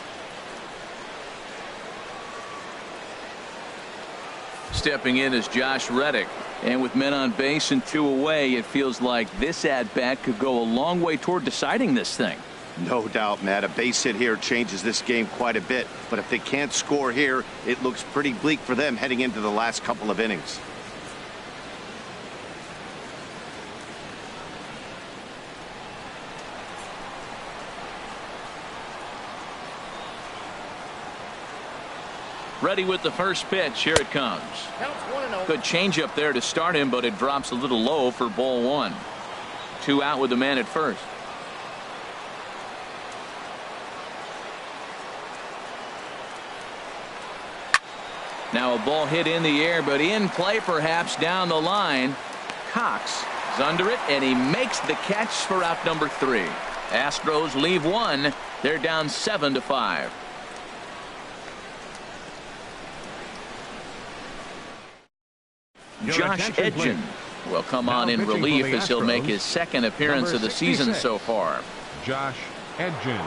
Stepping in is Josh Reddick, and with men on base and 2 away, it feels like this at-bat could go a long way toward deciding this thing. No doubt, Matt. A base hit here changes this game quite a bit, but if they can't score here, it looks pretty bleak for them heading into the last couple of innings. Ready with the first pitch. Here it comes. Good changeup there to start him, but it drops a little low for ball 1. 2 out with the man at first. Now a ball hit in the air, but in play perhaps down the line. Cox is under it, and he makes the catch for out number 3. Astros leave 1. They're down 7-5. Josh Edgin will come on in relief as he'll make his 2nd appearance of the season so far. Josh Edgin.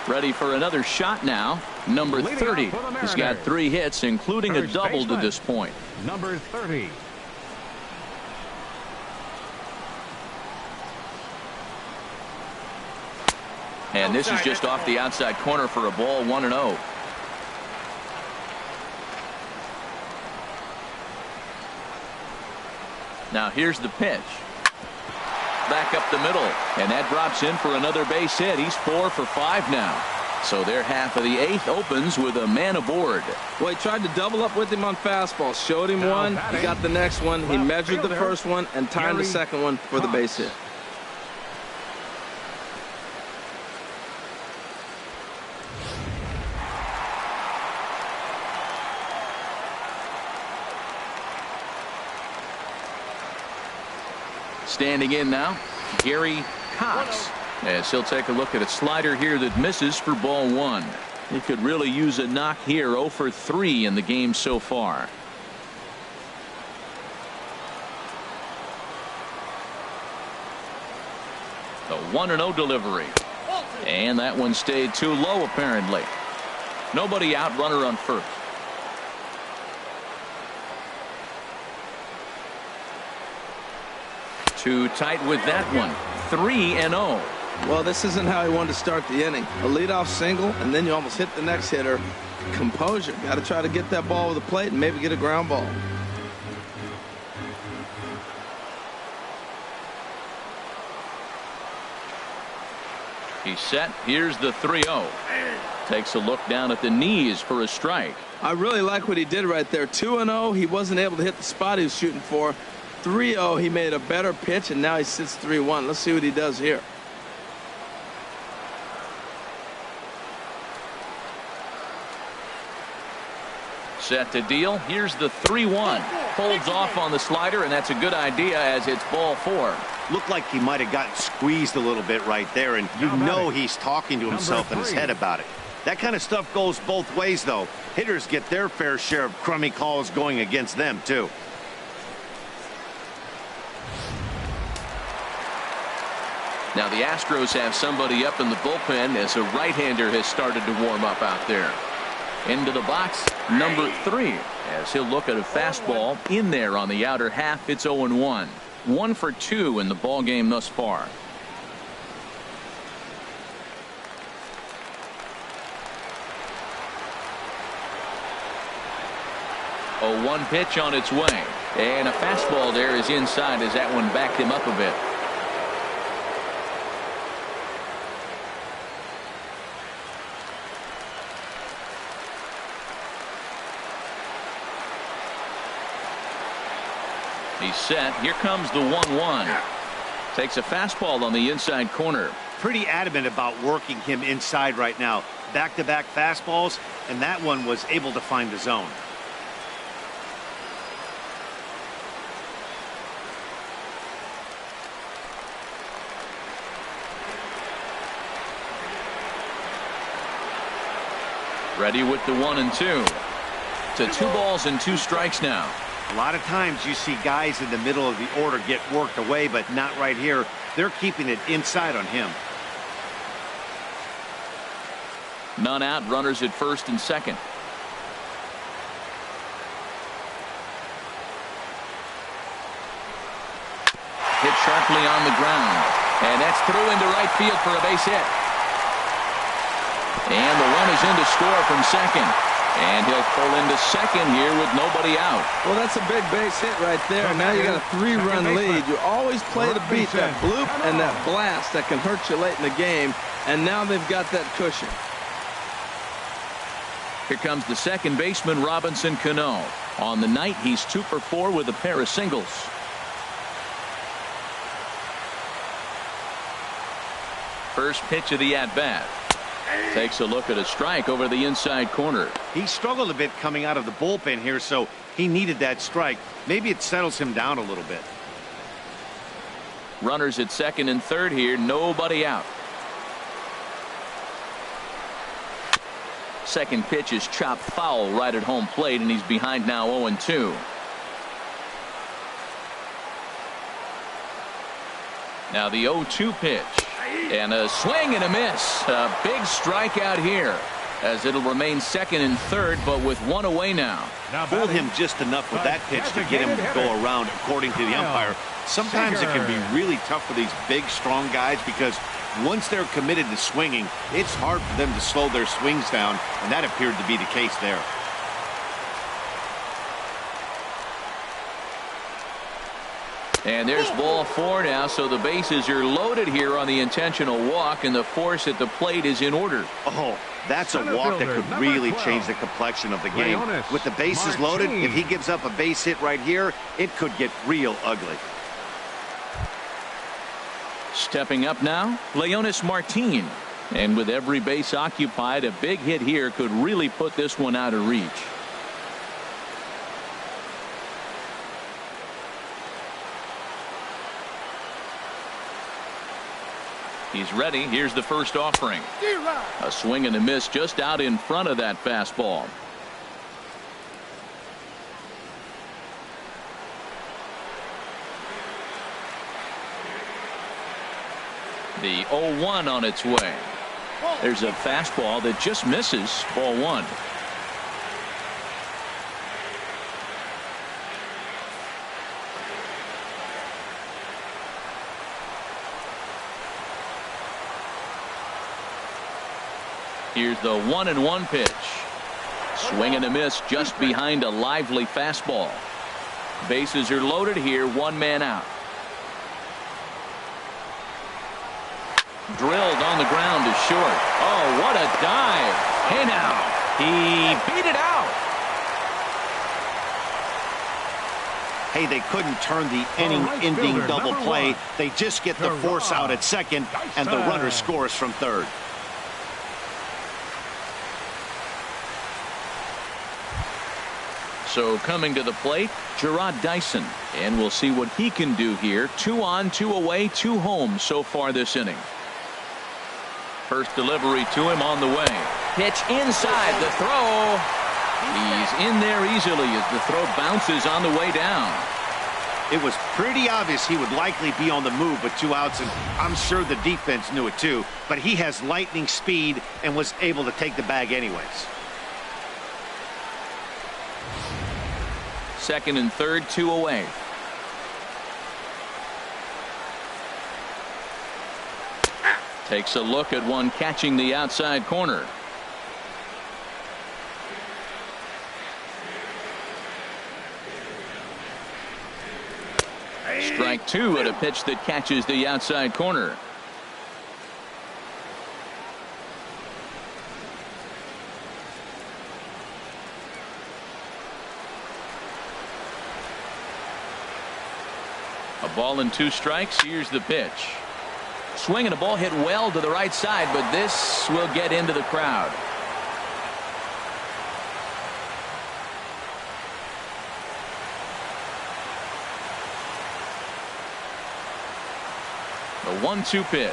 Ready for another shot now. Number 30. He's got 3 hits, including a double to this point. Number 30. And this is just off the outside corner for a ball, 1-0. Now here's the pitch. Back up the middle, and that drops in for another base hit. He's 4 for 5 now. So their half of the 8th opens with a man aboard. Well, he tried to double up with him on fastballs. Showed him one. He got the next one. He measured the first one and timed the second one for the base hit. Standing in now, Gary Cox, as he'll take a look at a slider here that misses for ball 1. He could really use a knock here. 0 for 3 in the game so far. The 1-0 delivery. And that one stayed too low apparently. Nobody out, runner on first. Too tight with that one. 3-0. Well, this isn't how he wanted to start the inning. A leadoff single, and then you almost hit the next hitter. Composure. Got to try to get that ball with the plate and maybe get a ground ball. He's set. Here's the 3-0. Takes a look down at the knees for a strike. I really like what he did right there. 2-0. He wasn't able to hit the spot he was shooting for. 3-0. He made a better pitch, and now he sits 3-1. Let's see what he does here. Set to deal. Here's the 3-1. Holds off on the slider, and that's a good idea as it's ball 4. Looked like he might have gotten squeezed a little bit right there, and you know he's talking to himself in his head about it. That kind of stuff goes both ways, though. Hitters get their fair share of crummy calls going against them, too. Now the Astros have somebody up in the bullpen as a right-hander has started to warm up out there. Into the box, number 3, as he'll look at a fastball in there on the outer half. It's 0-1. 1 for 2 in the ball game thus far. A 1 pitch on its way, and a fastball there is inside as that one backed him up a bit. He's set. Here comes the 1-1. Takes a fastball on the inside corner. Pretty adamant about working him inside right now. Back-to-back fastballs, and that one was able to find the zone. Ready with the 1-2. To 2 balls and 2 strikes now. A lot of times you see guys in the middle of the order get worked away, but not right here. They're keeping it inside on him. None out, runners at first and second. Hit sharply on the ground, and that's through into right field for a base hit. And the run is in to score from second. And he'll pull into second here with nobody out. Well, that's a big base hit right there. Now you got a 3-run lead. You always play to beat that bloop and that blast that can hurt you late in the game. And now they've got that cushion. Here comes the second baseman, Robinson Cano. On the night, he's 2 for 4 with a pair of singles. First pitch of the at-bat. Takes a look at a strike over the inside corner. He struggled a bit coming out of the bullpen here, so he needed that strike. Maybe it settles him down a little bit. Runners at second and third here. Nobody out. Second pitch is chopped foul right at home plate, and he's behind now 0-2. Now the 0-2 pitch. And a swing and a miss. A big strikeout here as it'll remain second and third, but with 1 away now. Fooled him just enough with that pitch to get him to go around, according to the umpire. Sometimes it can be really tough for these big, strong guys because once they're committed to swinging, it's hard for them to slow their swings down, and that appeared to be the case there. And there's ball 4 now, so the bases are loaded here on the intentional walk, and the force at the plate is in order. Oh, That's a Center walk that fielder, could number really 12. change the complexion of the game. Leonis With the bases loaded, if he gives up a base hit right here, it could get real ugly. Stepping up now, Leonis Martin. And with every base occupied, a big hit here could really put this one out of reach. He's ready. Here's the first offering. A swing and a miss just out in front of that fastball. The 0-1 on its way. There's a fastball that just misses. Ball one. Here's the 1-1 pitch. Swing and a miss just behind a lively fastball. Bases are loaded here. One man out. Drilled on the ground to short. Oh, what a dive. Hey now. He beat it out. Hey, they couldn't turn the inning-ending double play. They just get the force out at second, and the runner scores from third. So coming to the plate, Gerard Dyson. And we'll see what he can do here. 2 on, 2 away, 2 home so far this inning. First delivery to him on the way. Pitch inside the throw. He's in there easily as the throw bounces on the way down. It was pretty obvious he would likely be on the move with 2 outs, and I'm sure the defense knew it too. But he has lightning speed and was able to take the bag anyways. Second and third, 2 away. Takes a look at one catching the outside corner. Strike 2 at a pitch that catches the outside corner. A ball and 2 strikes. Here's the pitch. Swinging a ball hit well to the right side, but this will get into the crowd. The 1-2 pitch.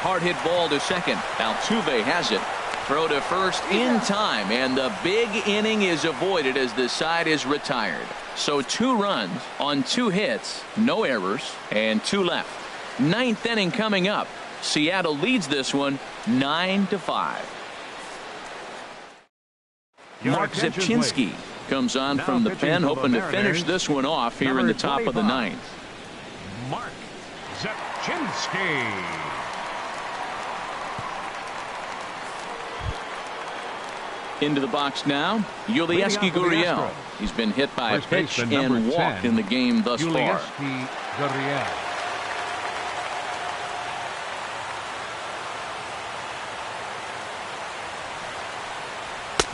Hard hit ball to second. Altuve has it. Throw to first in time, and the big inning is avoided as the side is retired. So 2 runs on 2 hits, no errors, and 2 left. 9th inning coming up. Seattle leads this one 9-5. Mark Zepchinski comes on from the pen, hoping to finish this one off here in the top of the 9th. Mark Zepchinski. Into the box now, Yulieski Gurriel. He's been hit by a pitch and walked in the game thus far. Gurriel.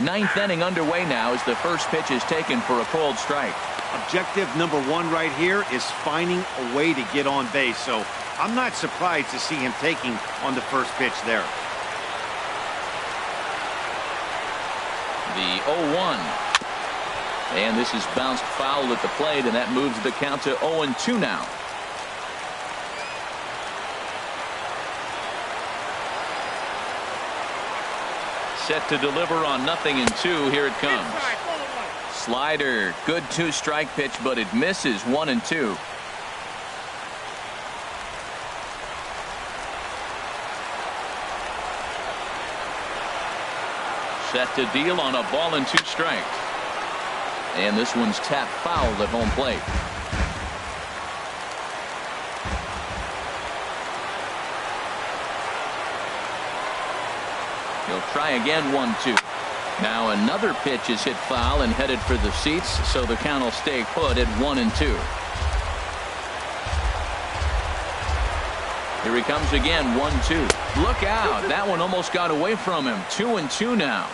Ninth inning underway now as the first pitch is taken for a called strike. Objective number 1 right here is finding a way to get on base. So I'm not surprised to see him taking on the first pitch there. The 0-1. And this is bounced foul at the plate, and that moves the count to 0-2 now. Set to deliver on 0-2. Here it comes. Slider. Good 2-strike pitch, but it misses. 1-2. Set to deal on a ball and 2 strikes. And this one's tapped foul at home plate. He'll try again. 1-2. Now another pitch is hit foul and headed for the seats, so the count will stay put at 1-2. Here he comes again. 1-2. Look out. That one almost got away from him. 2-2 now.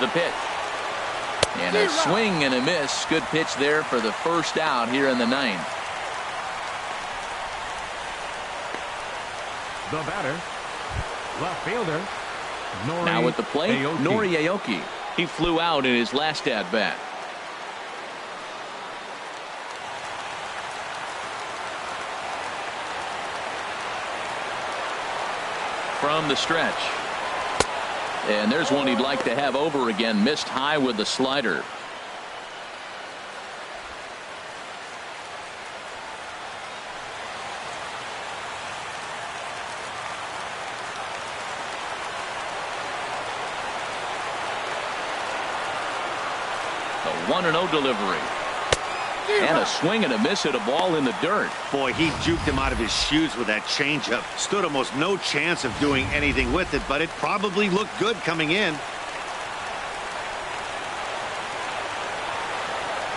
The pitch. And a swing and a miss. Good pitch there for the first out here in the ninth. The batter, left fielder, Now with the plate, Nori Aoki. He flew out in his last at bat. From the stretch. And there's one he'd like to have over again. Missed high with the slider. The 1-0 delivery. And a swing and a miss at a ball in the dirt. Boy, he juked him out of his shoes with that changeup. Stood almost no chance of doing anything with it, but it probably looked good coming in.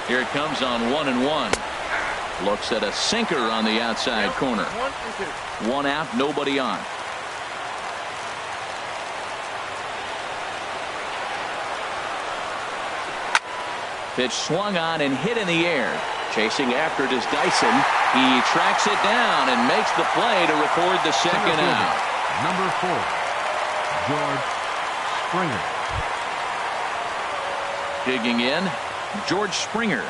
Here it comes on 1-1. Looks at a sinker on the outside corner. 1 out, nobody on. Pitch swung on and hit in the air. Chasing after it is Dyson. He tracks it down and makes the play to record the second out. Number 4, George Springer. Digging in, George Springer.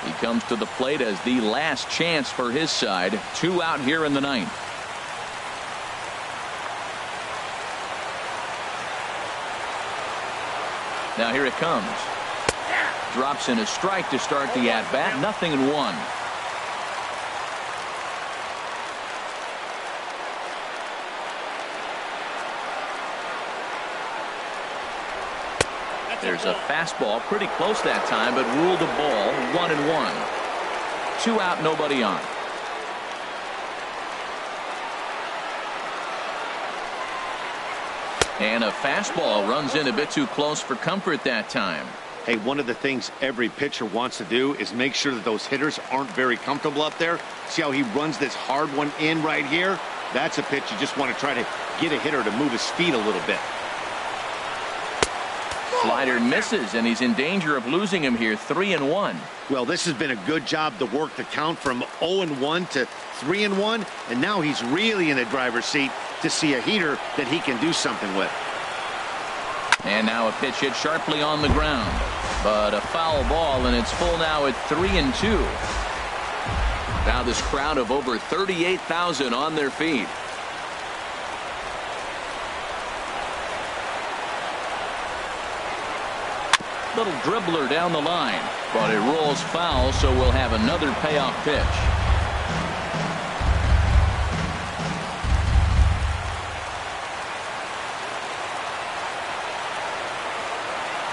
He comes to the plate as the last chance for his side. 2 out here in the ninth. Now here it comes. Drops in a strike to start the at-bat. 0-1. There's a fastball pretty close that time, but ruled a ball. 1-1. 2 out, nobody on. And a fastball runs in a bit too close for comfort that time. Hey, one of the things every pitcher wants to do is make sure that those hitters aren't very comfortable up there. See how he runs this hard one in right here? That's a pitch you just want to try to get a hitter to move his feet a little bit. Slider misses, and he's in danger of losing him here. 3-1. Well, this has been a good job to work the count from 0-1 to 3-1, and now he's really in the driver's seat to see a heater that he can do something with. And now a pitch hit sharply on the ground, but a foul ball, and it's full now at 3-2. Now this crowd of over 38,000 on their feet. Little dribbler down the line, but it rolls foul, so we'll have another payoff pitch.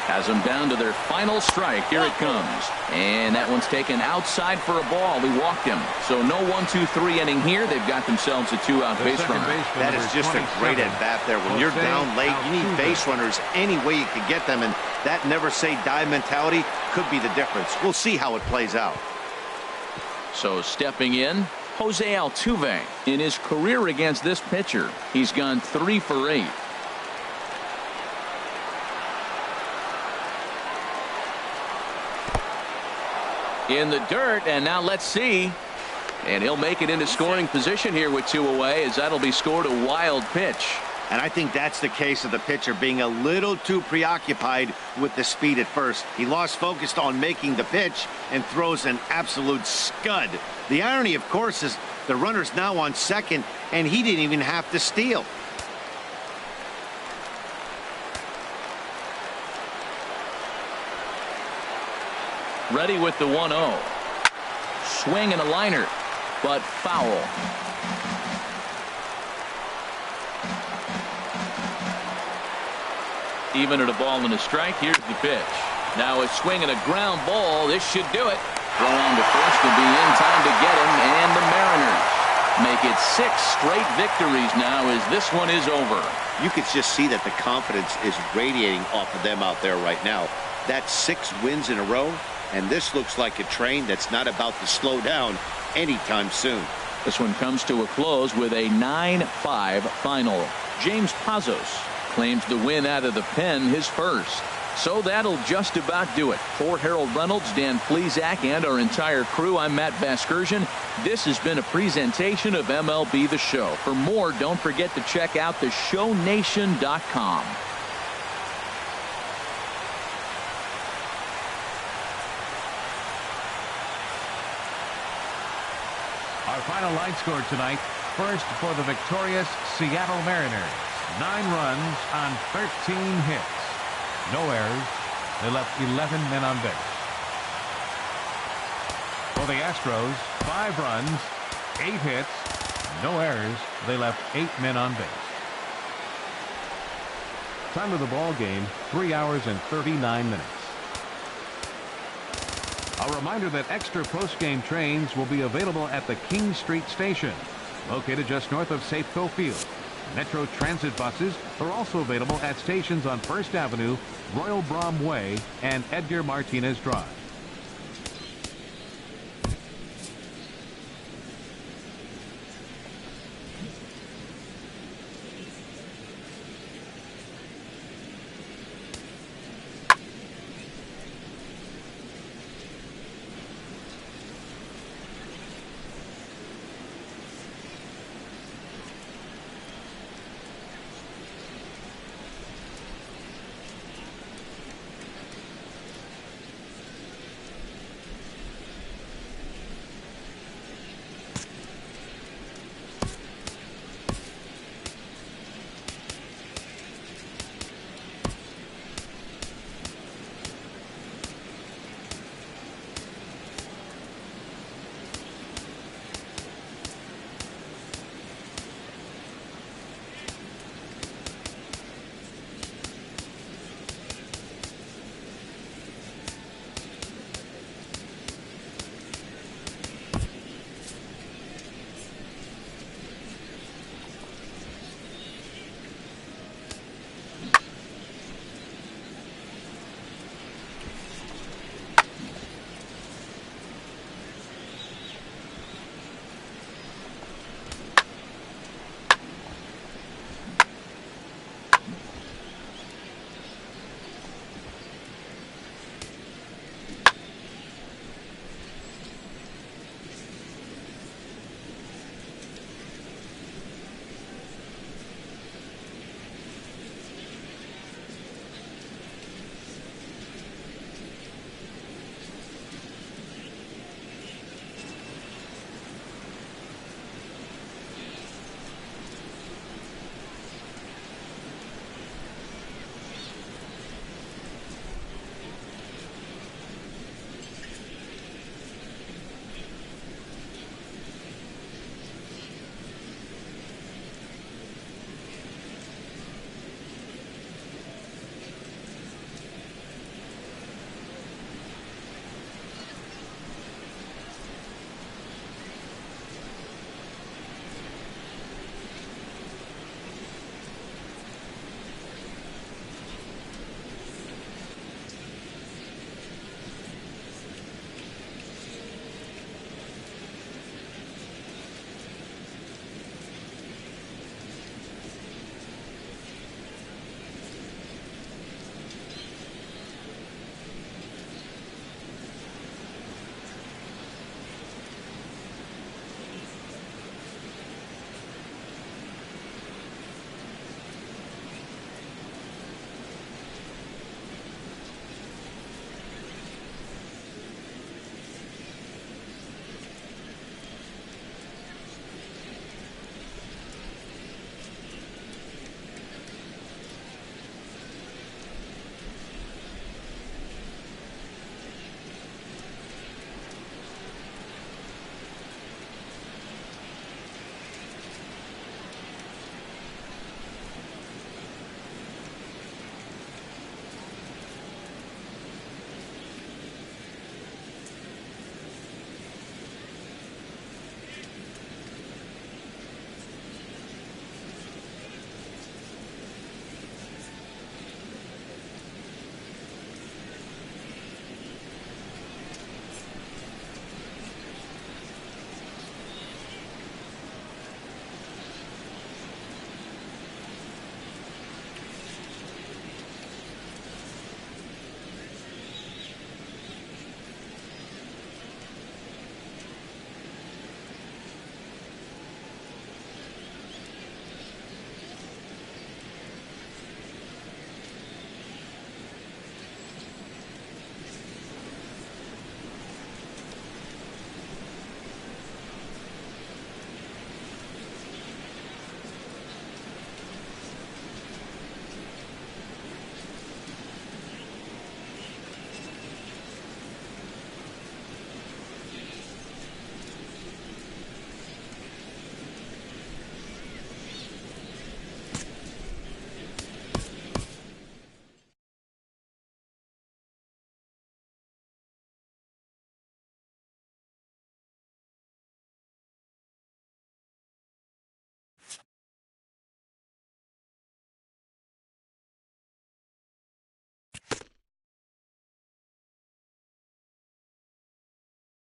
Has them down to their final strike. Here it comes. And that one's taken outside for a ball. He walked him. So no 1-2-3 inning here. They've got themselves a 2-out base runner. That is just a great at-bat there. When you're down late, you need base runners any way you can get them. And that never say die mentality could be the difference. We'll see how it plays out. So stepping in, Jose Altuve. In his career against this pitcher, he's gone 3 for 8. In the dirt, and now let's see. And he'll make it into scoring position here with 2 away, as that'll be scored a wild pitch. And I think that's the case of the pitcher being a little too preoccupied with the speed at first. He lost focus on making the pitch and throws an absolute scud. The irony, of course, is the runner's now on second, and he didn't even have to steal. Ready with the 1-0. Swing and a liner, but foul. Even at a ball and a strike, here's the pitch. Now a swing and a ground ball. This should do it. Throw on to first to be in time to get him, and the Mariners make make it 6 straight victories now as this one is over. You could just see that the confidence is radiating off of them out there right now. That's 6 wins in a row, and this looks like a train that's not about to slow down anytime soon. This one comes to a close with a 9-5 final. James Pazos claims the win out of the pen, his first. So that'll just about do it. For Harold Reynolds, Dan Flezak, and our entire crew, I'm Matt Vasgersian. This has been a presentation of MLB The Show. For more, don't forget to check out theshownation.com. Our final line score tonight. First for the victorious Seattle Mariners. 9 runs on 13 hits. No errors. They left 11 men on base. For the Astros, 5 runs, 8 hits, no errors. They left 8 men on base. Time of the ball game, 3 hours and 39 minutes. A reminder that extra post-game trains will be available at the King Street Station, located just north of Safeco Field. Metro Transit buses are also available at stations on First Avenue, Royal Brom Way, and Edgar Martinez Drive.